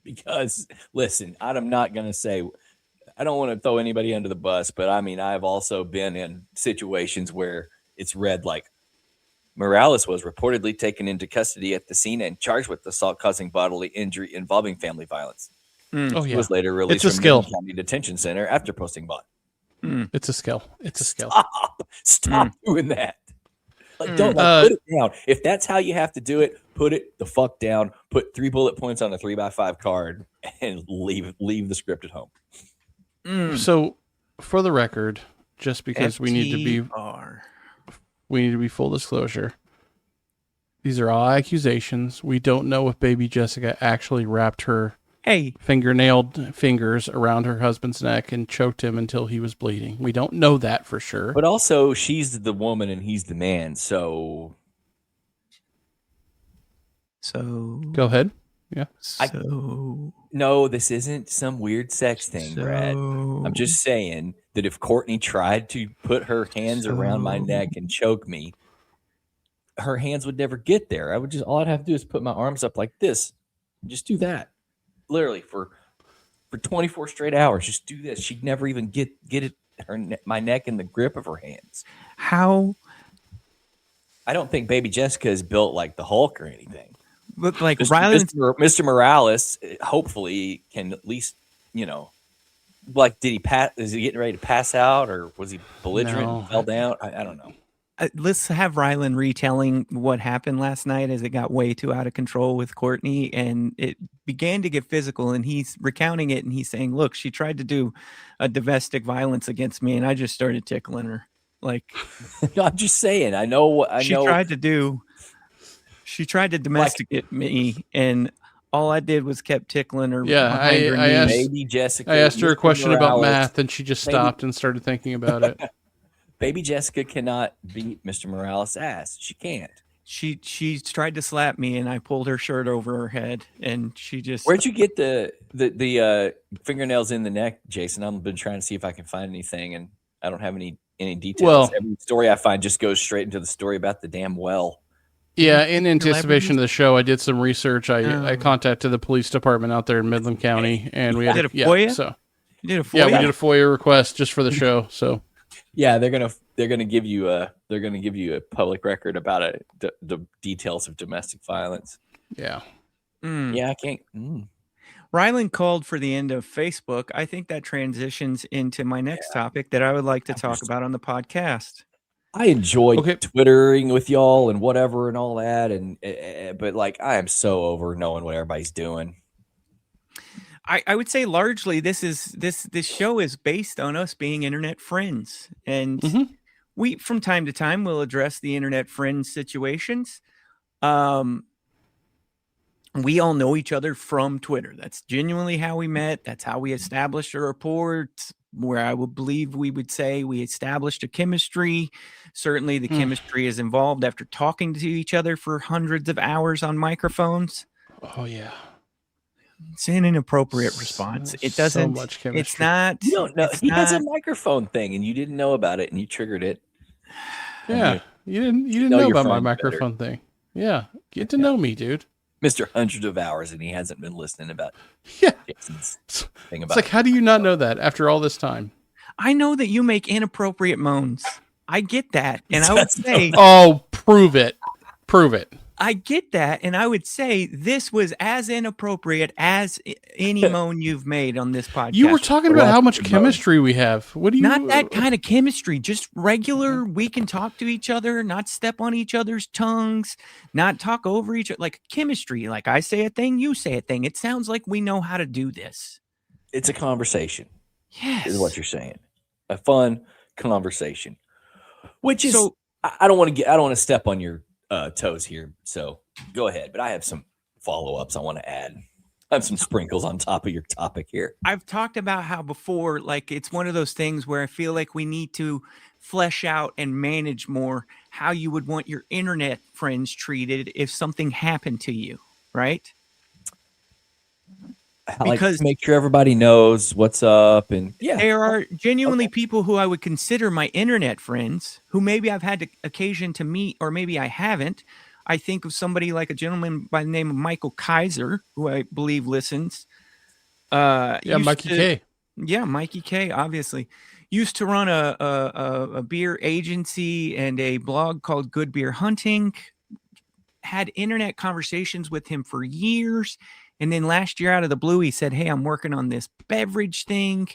Because listen, I'm not going to say, I don't want to throw anybody under the bus, but I mean, I've also been in situations where it's read like Morales was reportedly taken into custody at the scene and charged with assault causing bodily injury involving family violence. Oh He yeah, was later released It's a from skill. Midland County Detention Center after posting bond. It's a skill. It's a skill. Stop doing that. Like, don't put it down. If that's how you have to do it, put it the fuck down. Put 3 bullet points on a 3x5 card and leave the script at home. So, for the record, just because we need to be full disclosure. These are all accusations. We don't know if baby Jessica actually wrapped her fingernailed fingers around her husband's neck and choked him until he was bleeding. We don't know that for sure. But also, she's the woman and he's the man. So go ahead. Yeah. No, this isn't some weird sex thing, Brad. I'm just saying that if Courtney tried to put her hands around my neck and choke me, her hands would never get there. All I'd have to do is put my arms up like this. Just do that. Literally for 24 straight hours. Just do this. She'd never even get it my neck in the grip of her hands. How? I don't think baby Jessica is built like the Hulk or anything. But like Mr. Morales, hopefully can at least, like, did he pass? Is he getting ready to pass out, or was he belligerent and fell down? I don't know. Let's have Rylan retelling what happened last night as it got way too out of control with Courtney, and it began to get physical, and he's recounting it, and he's saying, look, she tried to do a domestic violence against me, and I just started tickling her. Like, I'm just saying, I know what she tried to domesticate me, and all I did was kept tickling her behind her knees. Baby Jessica. I asked her a question Morales, about math, and she just stopped and started thinking about it. Baby Jessica cannot beat Mr. Morales' ass. She can't. She tried to slap me, and I pulled her shirt over her head, and she just. Where'd you get the fingernails in the neck, Jason? I've been trying to see if I can find anything, and I don't have any details. Well, every story I find just goes straight into the story about the damn well. Yeah, in anticipation of the show, I did some research. I contacted the police department out there in Midland County, and we had a FOIA. So you did a FOIA? Yeah, we did a FOIA request just for the show. So yeah, they're gonna give you a public record about the details of domestic violence. Yeah. Yeah, I can't. Rylan called for the end of Facebook. I think that transitions into my next topic that I would like to talk about on the podcast. I enjoy Twittering with y'all and whatever and all that, but like I am so over knowing what everybody's doing. I would say largely this show is based on us being internet friends, and we from time to time will address the internet friends situations. We all know each other from Twitter. That's genuinely how we met. That's how we established a rapport, where I would believe we would say we established a chemistry. Certainly the chemistry is involved after talking to each other for hundreds of hours on microphones. Oh, yeah. It's an inappropriate response. It doesn't. So much chemistry. It's not. You don't know. He has a microphone thing, and you didn't know about it, and you triggered it. Yeah, you didn't know about my microphone thing. Yeah, get to know me, dude. Mr. Hundreds of Hours, and he hasn't been listening about Jason's thing about. It's like, how do you not know that after all this time? I know that you make inappropriate moans. I get that, and I would say, oh, prove it. I get that, and I would say this was as inappropriate as any moan you've made on this podcast. You were talking about how much chemistry we have. What do you? Not that kind of chemistry, just regular. We can talk to each other, not step on each other's tongues, not talk over each other. Like chemistry. Like I say a thing, you say a thing. It sounds like we know how to do this. It's a conversation. Yes, is what you're saying. A fun conversation, which is. So, I don't want to step on your toes here, so go ahead. But I have some follow-ups I want to add. I have some sprinkles on top of your topic here. I've talked about how before, like it's one of those things where I feel like we need to flesh out and manage more how you would want your internet friends treated if something happened to you, right? Because make sure everybody knows what's up, and there are genuinely people who I would consider my internet friends who maybe I've had the occasion to meet, or maybe I haven't. I think of somebody like a gentleman by the name of Michael Kaiser, who I believe listens. Mikey K. Yeah, Mikey K. Obviously, used to run a beer agency and a blog called Good Beer Hunting. Had internet conversations with him for years. And then last year out of the blue, he said, hey, I'm working on this beverage thing.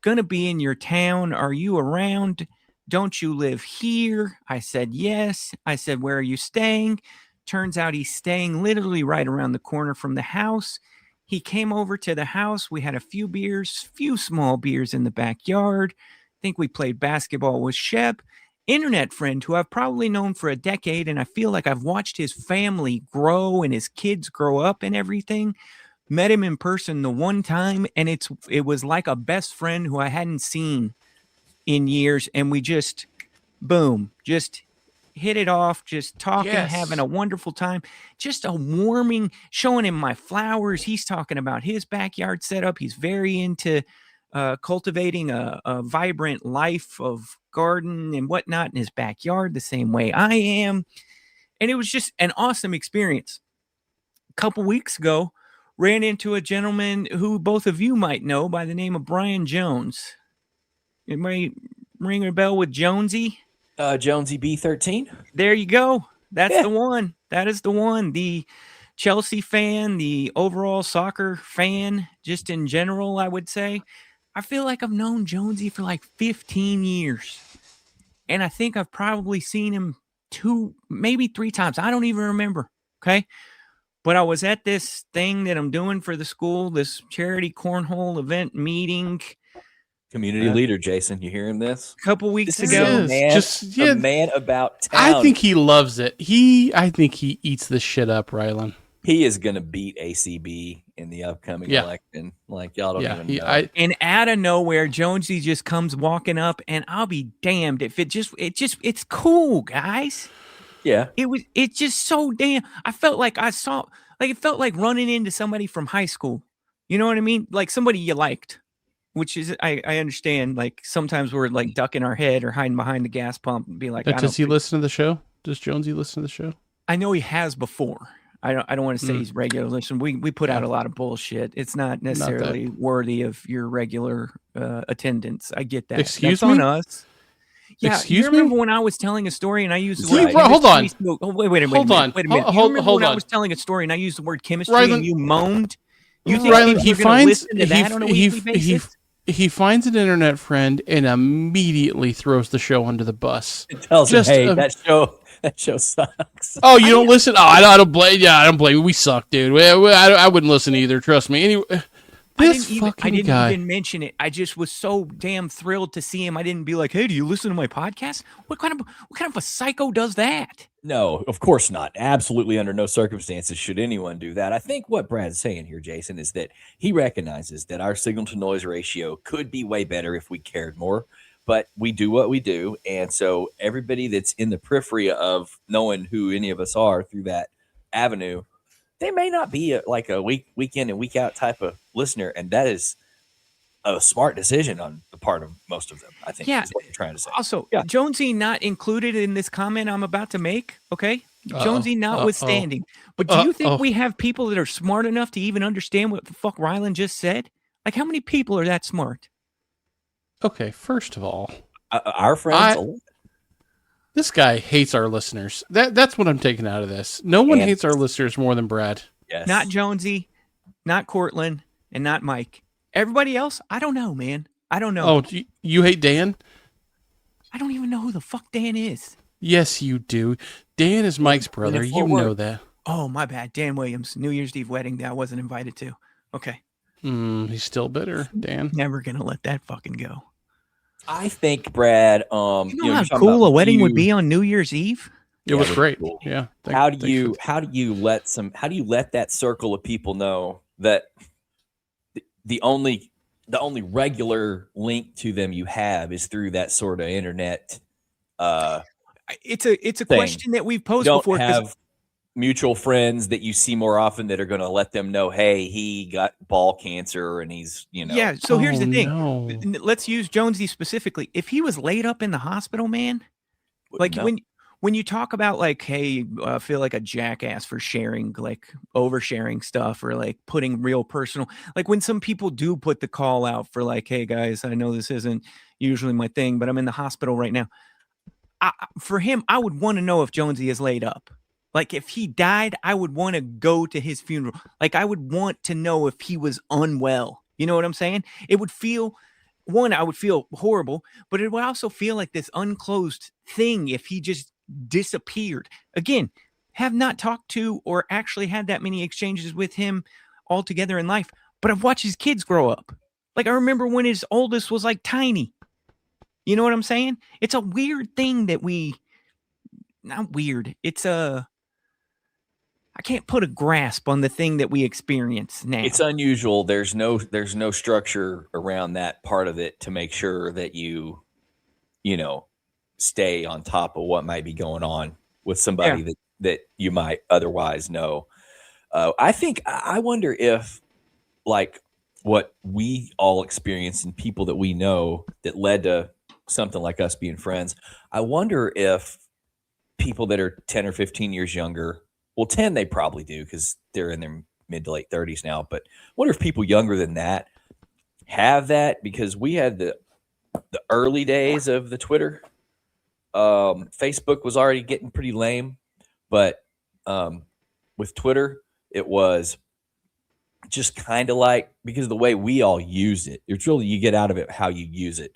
Going to be in your town. Are you around? Don't you live here? I said, yes. I said, where are you staying? Turns out he's staying literally right around the corner from the house. He came over to the house. We had a few small beers in the backyard. I think we played basketball with Shep. Internet friend who I've probably known for a decade, and I feel like I've watched his family grow and his kids grow up and everything. Met him in person the one time, and it was like a best friend who I hadn't seen in years, and we just hit it off, just talking, having a wonderful time, just a warming, showing him my flowers. He's talking about his backyard setup. He's very into cultivating a vibrant life of garden and whatnot in his backyard the same way I am. And it was just an awesome experience. A couple weeks ago, ran into a gentleman who both of you might know by the name of Brian Jones. Anybody ring a bell with Jonesy? Jonesy B13. There you go. That's Yeah. the one. That is the one. The Chelsea fan, the overall soccer fan, just in general, I would say. I feel like I've known Jonesy for like 15 years. And I think I've probably seen him 2, maybe 3 times. I don't even remember. Okay. But I was at this thing that I'm doing for the school, this charity cornhole event meeting Community leader, Jason. You hearing this? a couple weeks This ago. is a man about town. I think he loves it. I think he eats this shit up, Rylan. He is going to beat ACB in the upcoming election. Like, y'all don't even know. And out of nowhere, Jonesy just comes walking up, and I'll be damned if it's cool, guys. Yeah. It's just so damn. I felt like it felt like running into somebody from high school. You know what I mean? Like somebody you liked, which is, I understand. Like sometimes we're like ducking our head or hiding behind the gas pump and be like, does he listen to the show? Does Jonesy listen to the show? I know he has before. I don't want to say he's regular listen. We put out a lot of bullshit. It's not necessarily worthy of your regular attendance. I get that. Excuse me? On us. Yeah, Excuse you remember me? when I was telling a story and I used the word hold on. Wait a minute. You remember when I was telling a story and I used the word chemistry Rylan, and you moaned? You think Rylan, he finds listen to that on a weekly basis? He finds an internet friend and immediately throws the show under the bus. It tells him, hey, that show sucks. Oh, you don't listen? Oh, I don't blame. Yeah, I don't blame you. We suck, dude. I wouldn't listen either. Trust me. Anyway, I didn't even mention it. I just was so damn thrilled to see him. I didn't be like, "Hey, do you listen to my podcast?" What kind of a psycho does that? No, of course not. Absolutely, under no circumstances should anyone do that. I think what Brad's saying here, Jason, is that he recognizes that our signal to noise ratio could be way better if we cared more. But we do what we do, and so everybody that's in the periphery of knowing who any of us are through that avenue, they may not be like a week in and week out type of listener, and that is a smart decision on the part of most of them, I think. Yeah. Is what you're trying to say. Also, Jonesy not included in this comment I'm about to make. Okay, Jonesy notwithstanding. But do you think we have people that are smart enough to even understand what the fuck Rylan just said? Like, how many people are that smart? Okay, first of all, our friends. This guy hates our listeners. That's what I'm taking out of this. No one hates our listeners more than Brad. Yes. Not Jonesy, not Cortland, and not Mike. Everybody else, I don't know, man. I don't know. Oh, you hate Dan? I don't even know who the fuck Dan is. Yes, you do. Dan is Mike's brother. You know that. Oh, my bad. Dan Williams, New Year's Eve wedding that I wasn't invited to. Okay. He's still bitter, Dan. Never gonna let that fucking go. I think, Brad, you know how cool a wedding would be on New Year's Eve? It was great. Cool. Yeah. How do you let that circle of people know that the only regular link to them you have is through that sort of internet? It's a question that we've posed before. Have mutual friends that you see more often that are going to let them know, hey, he got ball cancer and he's, Yeah, so here's the thing. No. Let's use Jonesy specifically. If he was laid up in the hospital, man, like when you talk about like, hey, I feel like a jackass for sharing, like oversharing stuff or like putting real personal, like when some people do put the call out for like, hey guys, I know this isn't usually my thing, but I'm in the hospital right now. For him, I would want to know if Jonesy is laid up. Like if he died, I would want to go to his funeral. Like I would want to know if he was unwell. You know what I'm saying? It would feel, I would feel horrible, but it would also feel like this unclosed thing if he just disappeared. Again, have not talked to or actually had that many exchanges with him altogether in life, but I've watched his kids grow up. Like I remember when his oldest was like tiny. You know what I'm saying? It's a weird thing that not weird. I can't put a grasp on the thing that we experience now. It's unusual. There's no structure around that part of it to make sure that you stay on top of what might be going on with somebody that you might otherwise know. I wonder if like what we all experience and people that we know that led to something like us being friends. I wonder if people that are 10 or 15 years younger, well, 10 they probably do because they're in their mid to late 30s now. But I wonder if people younger than that have that, because we had the the early days of the Twitter. Facebook was already getting pretty lame, but with Twitter, it was just kind of like, because of the way we all use it, it's really, you get out of it how you use it.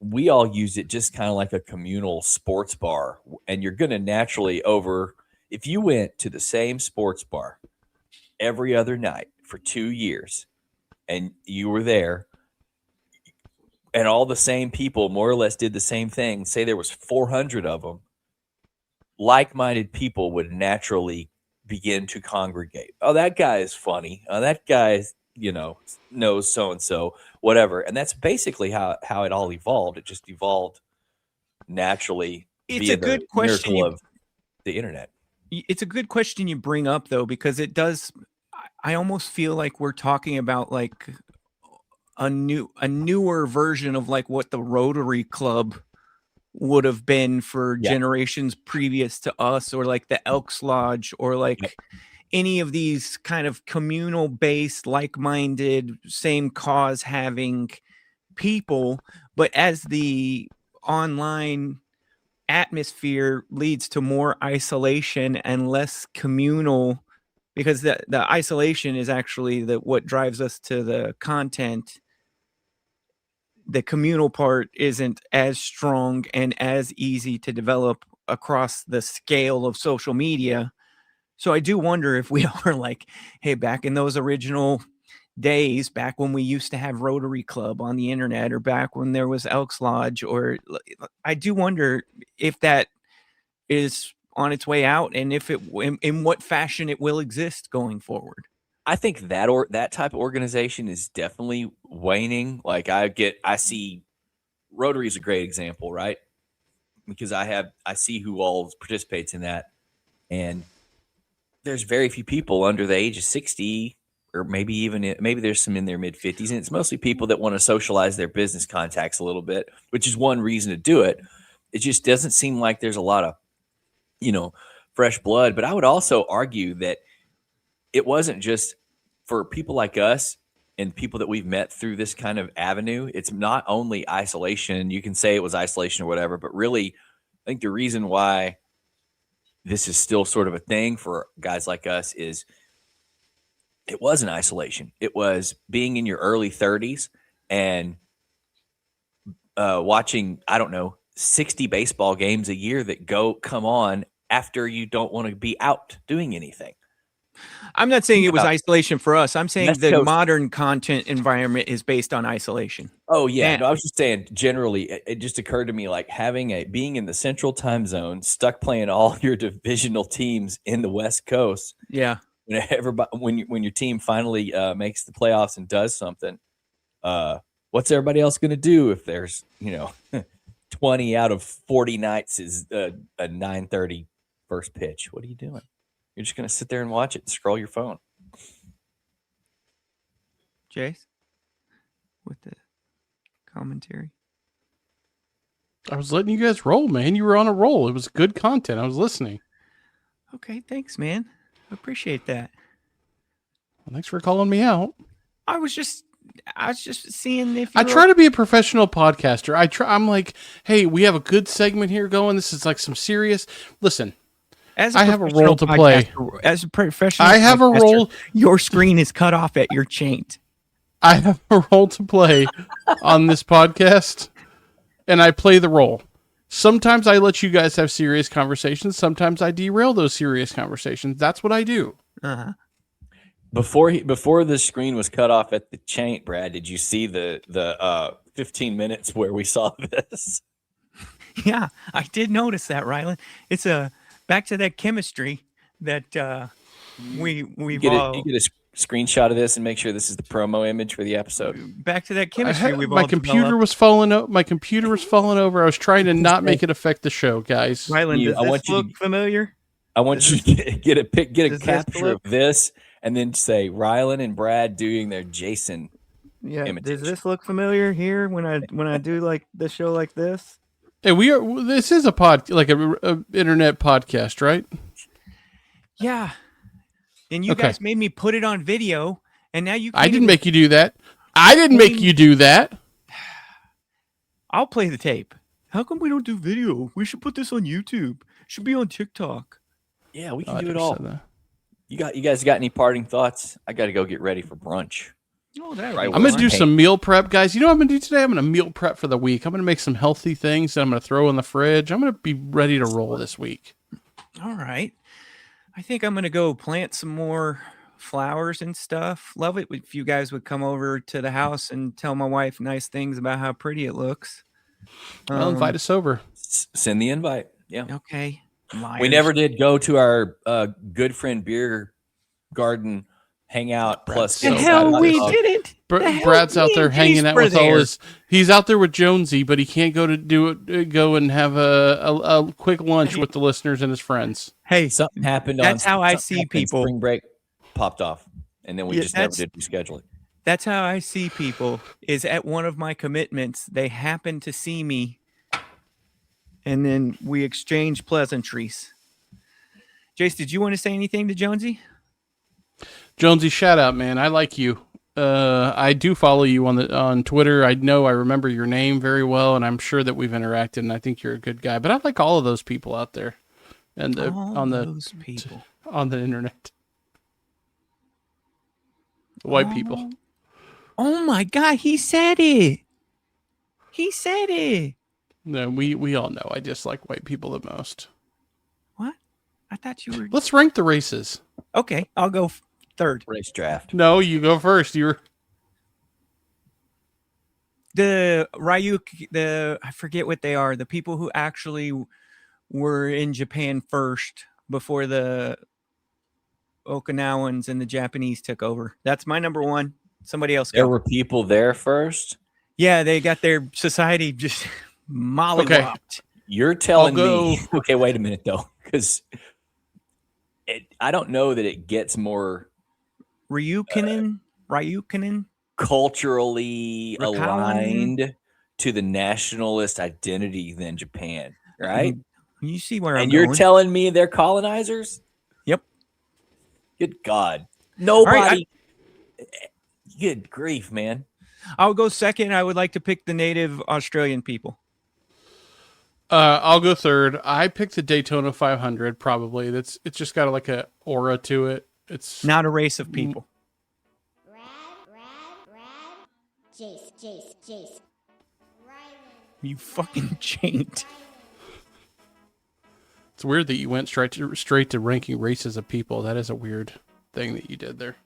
We all use it just kind of like a communal sports bar, and you're going to naturally if you went to the same sports bar every other night for 2 years and you were there, and all the same people more or less did the same thing, say there was 400 of them, like-minded people would naturally begin to congregate. Oh, that guy is funny. Oh, that guy, knows so-and-so, whatever. And that's basically how it all evolved. It just evolved naturally via the miracle of the internet. It's a good question you bring up, though, because it does. I almost feel like we're talking about like a newer version of like what the Rotary Club would have been for generations previous to us, or like the Elks Lodge, or like any of these kind of communal based, like-minded, same cause having people. But as the online atmosphere leads to more isolation and less communal, because the isolation is actually what drives us to the content, the communal part isn't as strong and as easy to develop across the scale of social media. So I do wonder if we are like, hey, back in those original days, back when we used to have Rotary Club on the internet, or back when there was Elks Lodge, or I do wonder if that is on its way out, and if in what fashion it will exist going forward. I think that type of organization is definitely waning. Like I see Rotary is a great example, right? Because I see who all participates in that, and there's very few people under the age of 60, or maybe there's some in their mid 50s, and it's mostly people that want to socialize their business contacts a little bit, which is one reason to do it. It just doesn't seem like there's a lot of, fresh blood. But I would also argue that it wasn't just for people like us and people that we've met through this kind of avenue. It's not only isolation. You can say it was isolation or whatever, but really, I think the reason why this is still sort of a thing for guys like us is it wasn't isolation. It was being in your early 30s and watching, 60 baseball games a year that come on after you don't want to be out doing anything. I'm not saying it was isolation for us. I'm saying the modern content environment is based on isolation. Oh yeah. No, I was just saying generally, it just occurred to me like being in the central time zone, stuck playing all your divisional teams in the West Coast. Yeah. When your team finally makes the playoffs and does something, what's everybody else going to do if there's 20 out of 40 nights is a 9:30 first pitch? What are you doing? You're just going to sit there and watch it and scroll your phone. Jace, with the commentary. I was letting you guys roll, man. You were on a roll. It was good content. I was listening. Okay, thanks, man. I appreciate that. Well, thanks for calling me out. I was just seeing if I try to be a professional podcaster. I'm like, hey, we have a good segment here going. This is like some serious. Listen, I have a role to play. As a professional, I have a role. Your screen is cut off at your ch-aints. I have a role to play on this podcast, and I play the role. Sometimes I let you guys have serious conversations. Sometimes I derail those serious conversations. That's what I do. Uh-huh. Before the screen was cut off at the ch-aint, Brad, did you see the 15 minutes where we saw this? Yeah, I did notice that, Rylan. It's back to that chemistry that we you get a screenshot of this and make sure this is the promo image for the episode. Back to that chemistry my computer was falling over. My computer was falling over. I was trying to not make it affect the show, guys. Rylan, does this look familiar? I want you to get a capture of this and then say Rylan and Brad doing their Jason. Yeah. imitation. Does this look familiar here when I do like the show like this? Hey, this is a internet podcast, right? Yeah. And you guys made me put it on video, and now you can't I didn't make you do that. I didn't make you do that. I'll play the tape. How come we don't do video? We should put this on YouTube. Should be on TikTok. Yeah, we Oh, can I do it never all. said that. You guys got any parting thoughts? I got to go get ready for brunch. Oh, that Right, would I'm be gonna do fun. some meal prep, guys. You know what I'm gonna do today? I'm gonna meal prep for the week. I'm gonna make some healthy things that I'm gonna throw in the fridge. I'm gonna be ready to roll this week. All right. I think I'm going to go plant some more flowers and stuff. Love it if you guys would come over to the house and tell my wife nice things about how pretty it looks. Well, invite us over. Send the invite. Yeah. Okay. We Liars. never did go to our good friend beer garden hangout. Brad's Plus, so The bad hell at we this. didn't. The hell Brad's out me there and hanging Jace out were with all there. his. He's out there with Jonesy, but he can't go to go and have a quick lunch with the listeners and his friends. Hey, something happened. that's how I something see happened, people. Spring break popped off, and then we Yeah, just never that's- did reschedule it. That's how I see people. Is at one of my commitments, they happen to see me, and then we exchange pleasantries. Jace, did you want to say anything to Jonesy? Jonesy, shout out, man. I like you. I do follow you on Twitter. I remember your name very well, and I'm sure that we've interacted. And I think you're a good guy. But I like all of those people out there, and All those people. on the internet, the white people. Oh my God, he said it. He said it. No, we all know. I dislike white people the most. What? I thought you were. Let's rank the races. Okay, I'll go third. Race draft. No, you go first. You're The Ryuk, I forget what they are. The people who actually were in Japan first before the Okinawans and the Japanese took over. That's my number one. Somebody else There go. were people there first. Yeah, they got their society just mollywopped. You're telling I'll me? Okay, wait a minute though, because I don't know that it gets more Ryukanen. culturally Rakawan. aligned to the nationalist identity than Japan, right? You see where I'm And you're going. telling me they're colonizers? Yep. Good God. Nobody. right, Good grief, man. I'll go second. I would like to pick the native Australian people. I'll go third. I picked the Daytona 500. Probably it's just got like a aura to it. It's Not a race of people. Jace. You fucking chained. It's weird that you went straight to ranking races of people. That is a weird thing that you did there.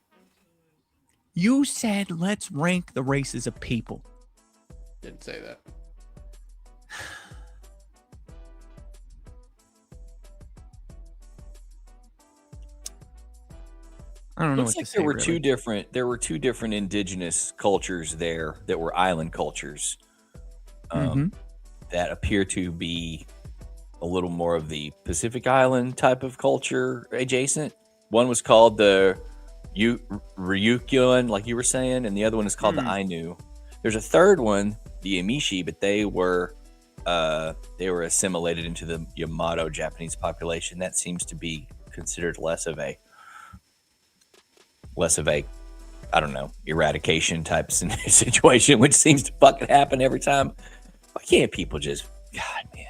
You said let's rank the races of people. Didn't say that. I don't know Looks what like to there say, were really. there were two different indigenous cultures there that were island cultures that appear to be a little more of the Pacific Island type of culture adjacent. One was called the Ryukyuan, like you were saying, and the other one is called the Ainu. There's a third one, the Amishi, but they were assimilated into the Yamato Japanese population. That seems to be considered less of a I don't know, eradication type situation, which seems to fucking happen every time. Why can't people just, God, man.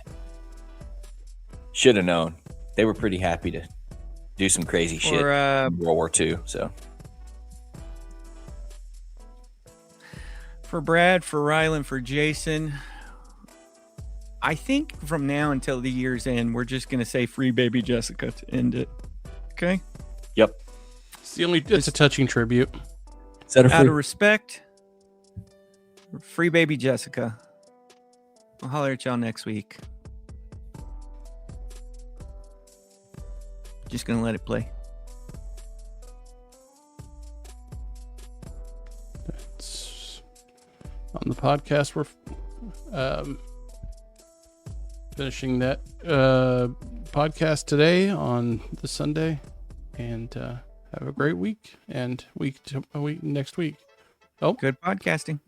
Should have known. They were pretty happy to do some crazy shit in World War II. So For Brad, for Rylan, for Jason, I think from now until the year's end, we're just going to say free baby Jessica to end it. Okay? yep. It's a touching tribute. Set her Out free. of respect, free baby Jessica. I'll holler at y'all next week. Just going to let it play. It's on the podcast. We're finishing that podcast today on the Sunday, and have a great week and week next week. Oh, Good podcasting.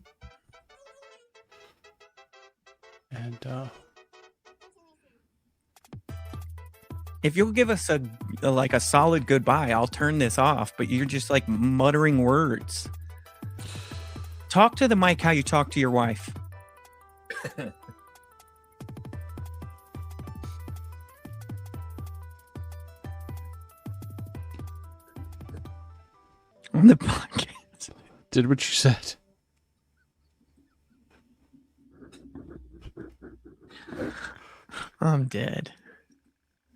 and If you'll give us a solid goodbye, I'll turn this off, but you're just like muttering words. Talk to the mic how you talk to your wife. On the podcast. Did what you said. I'm dead.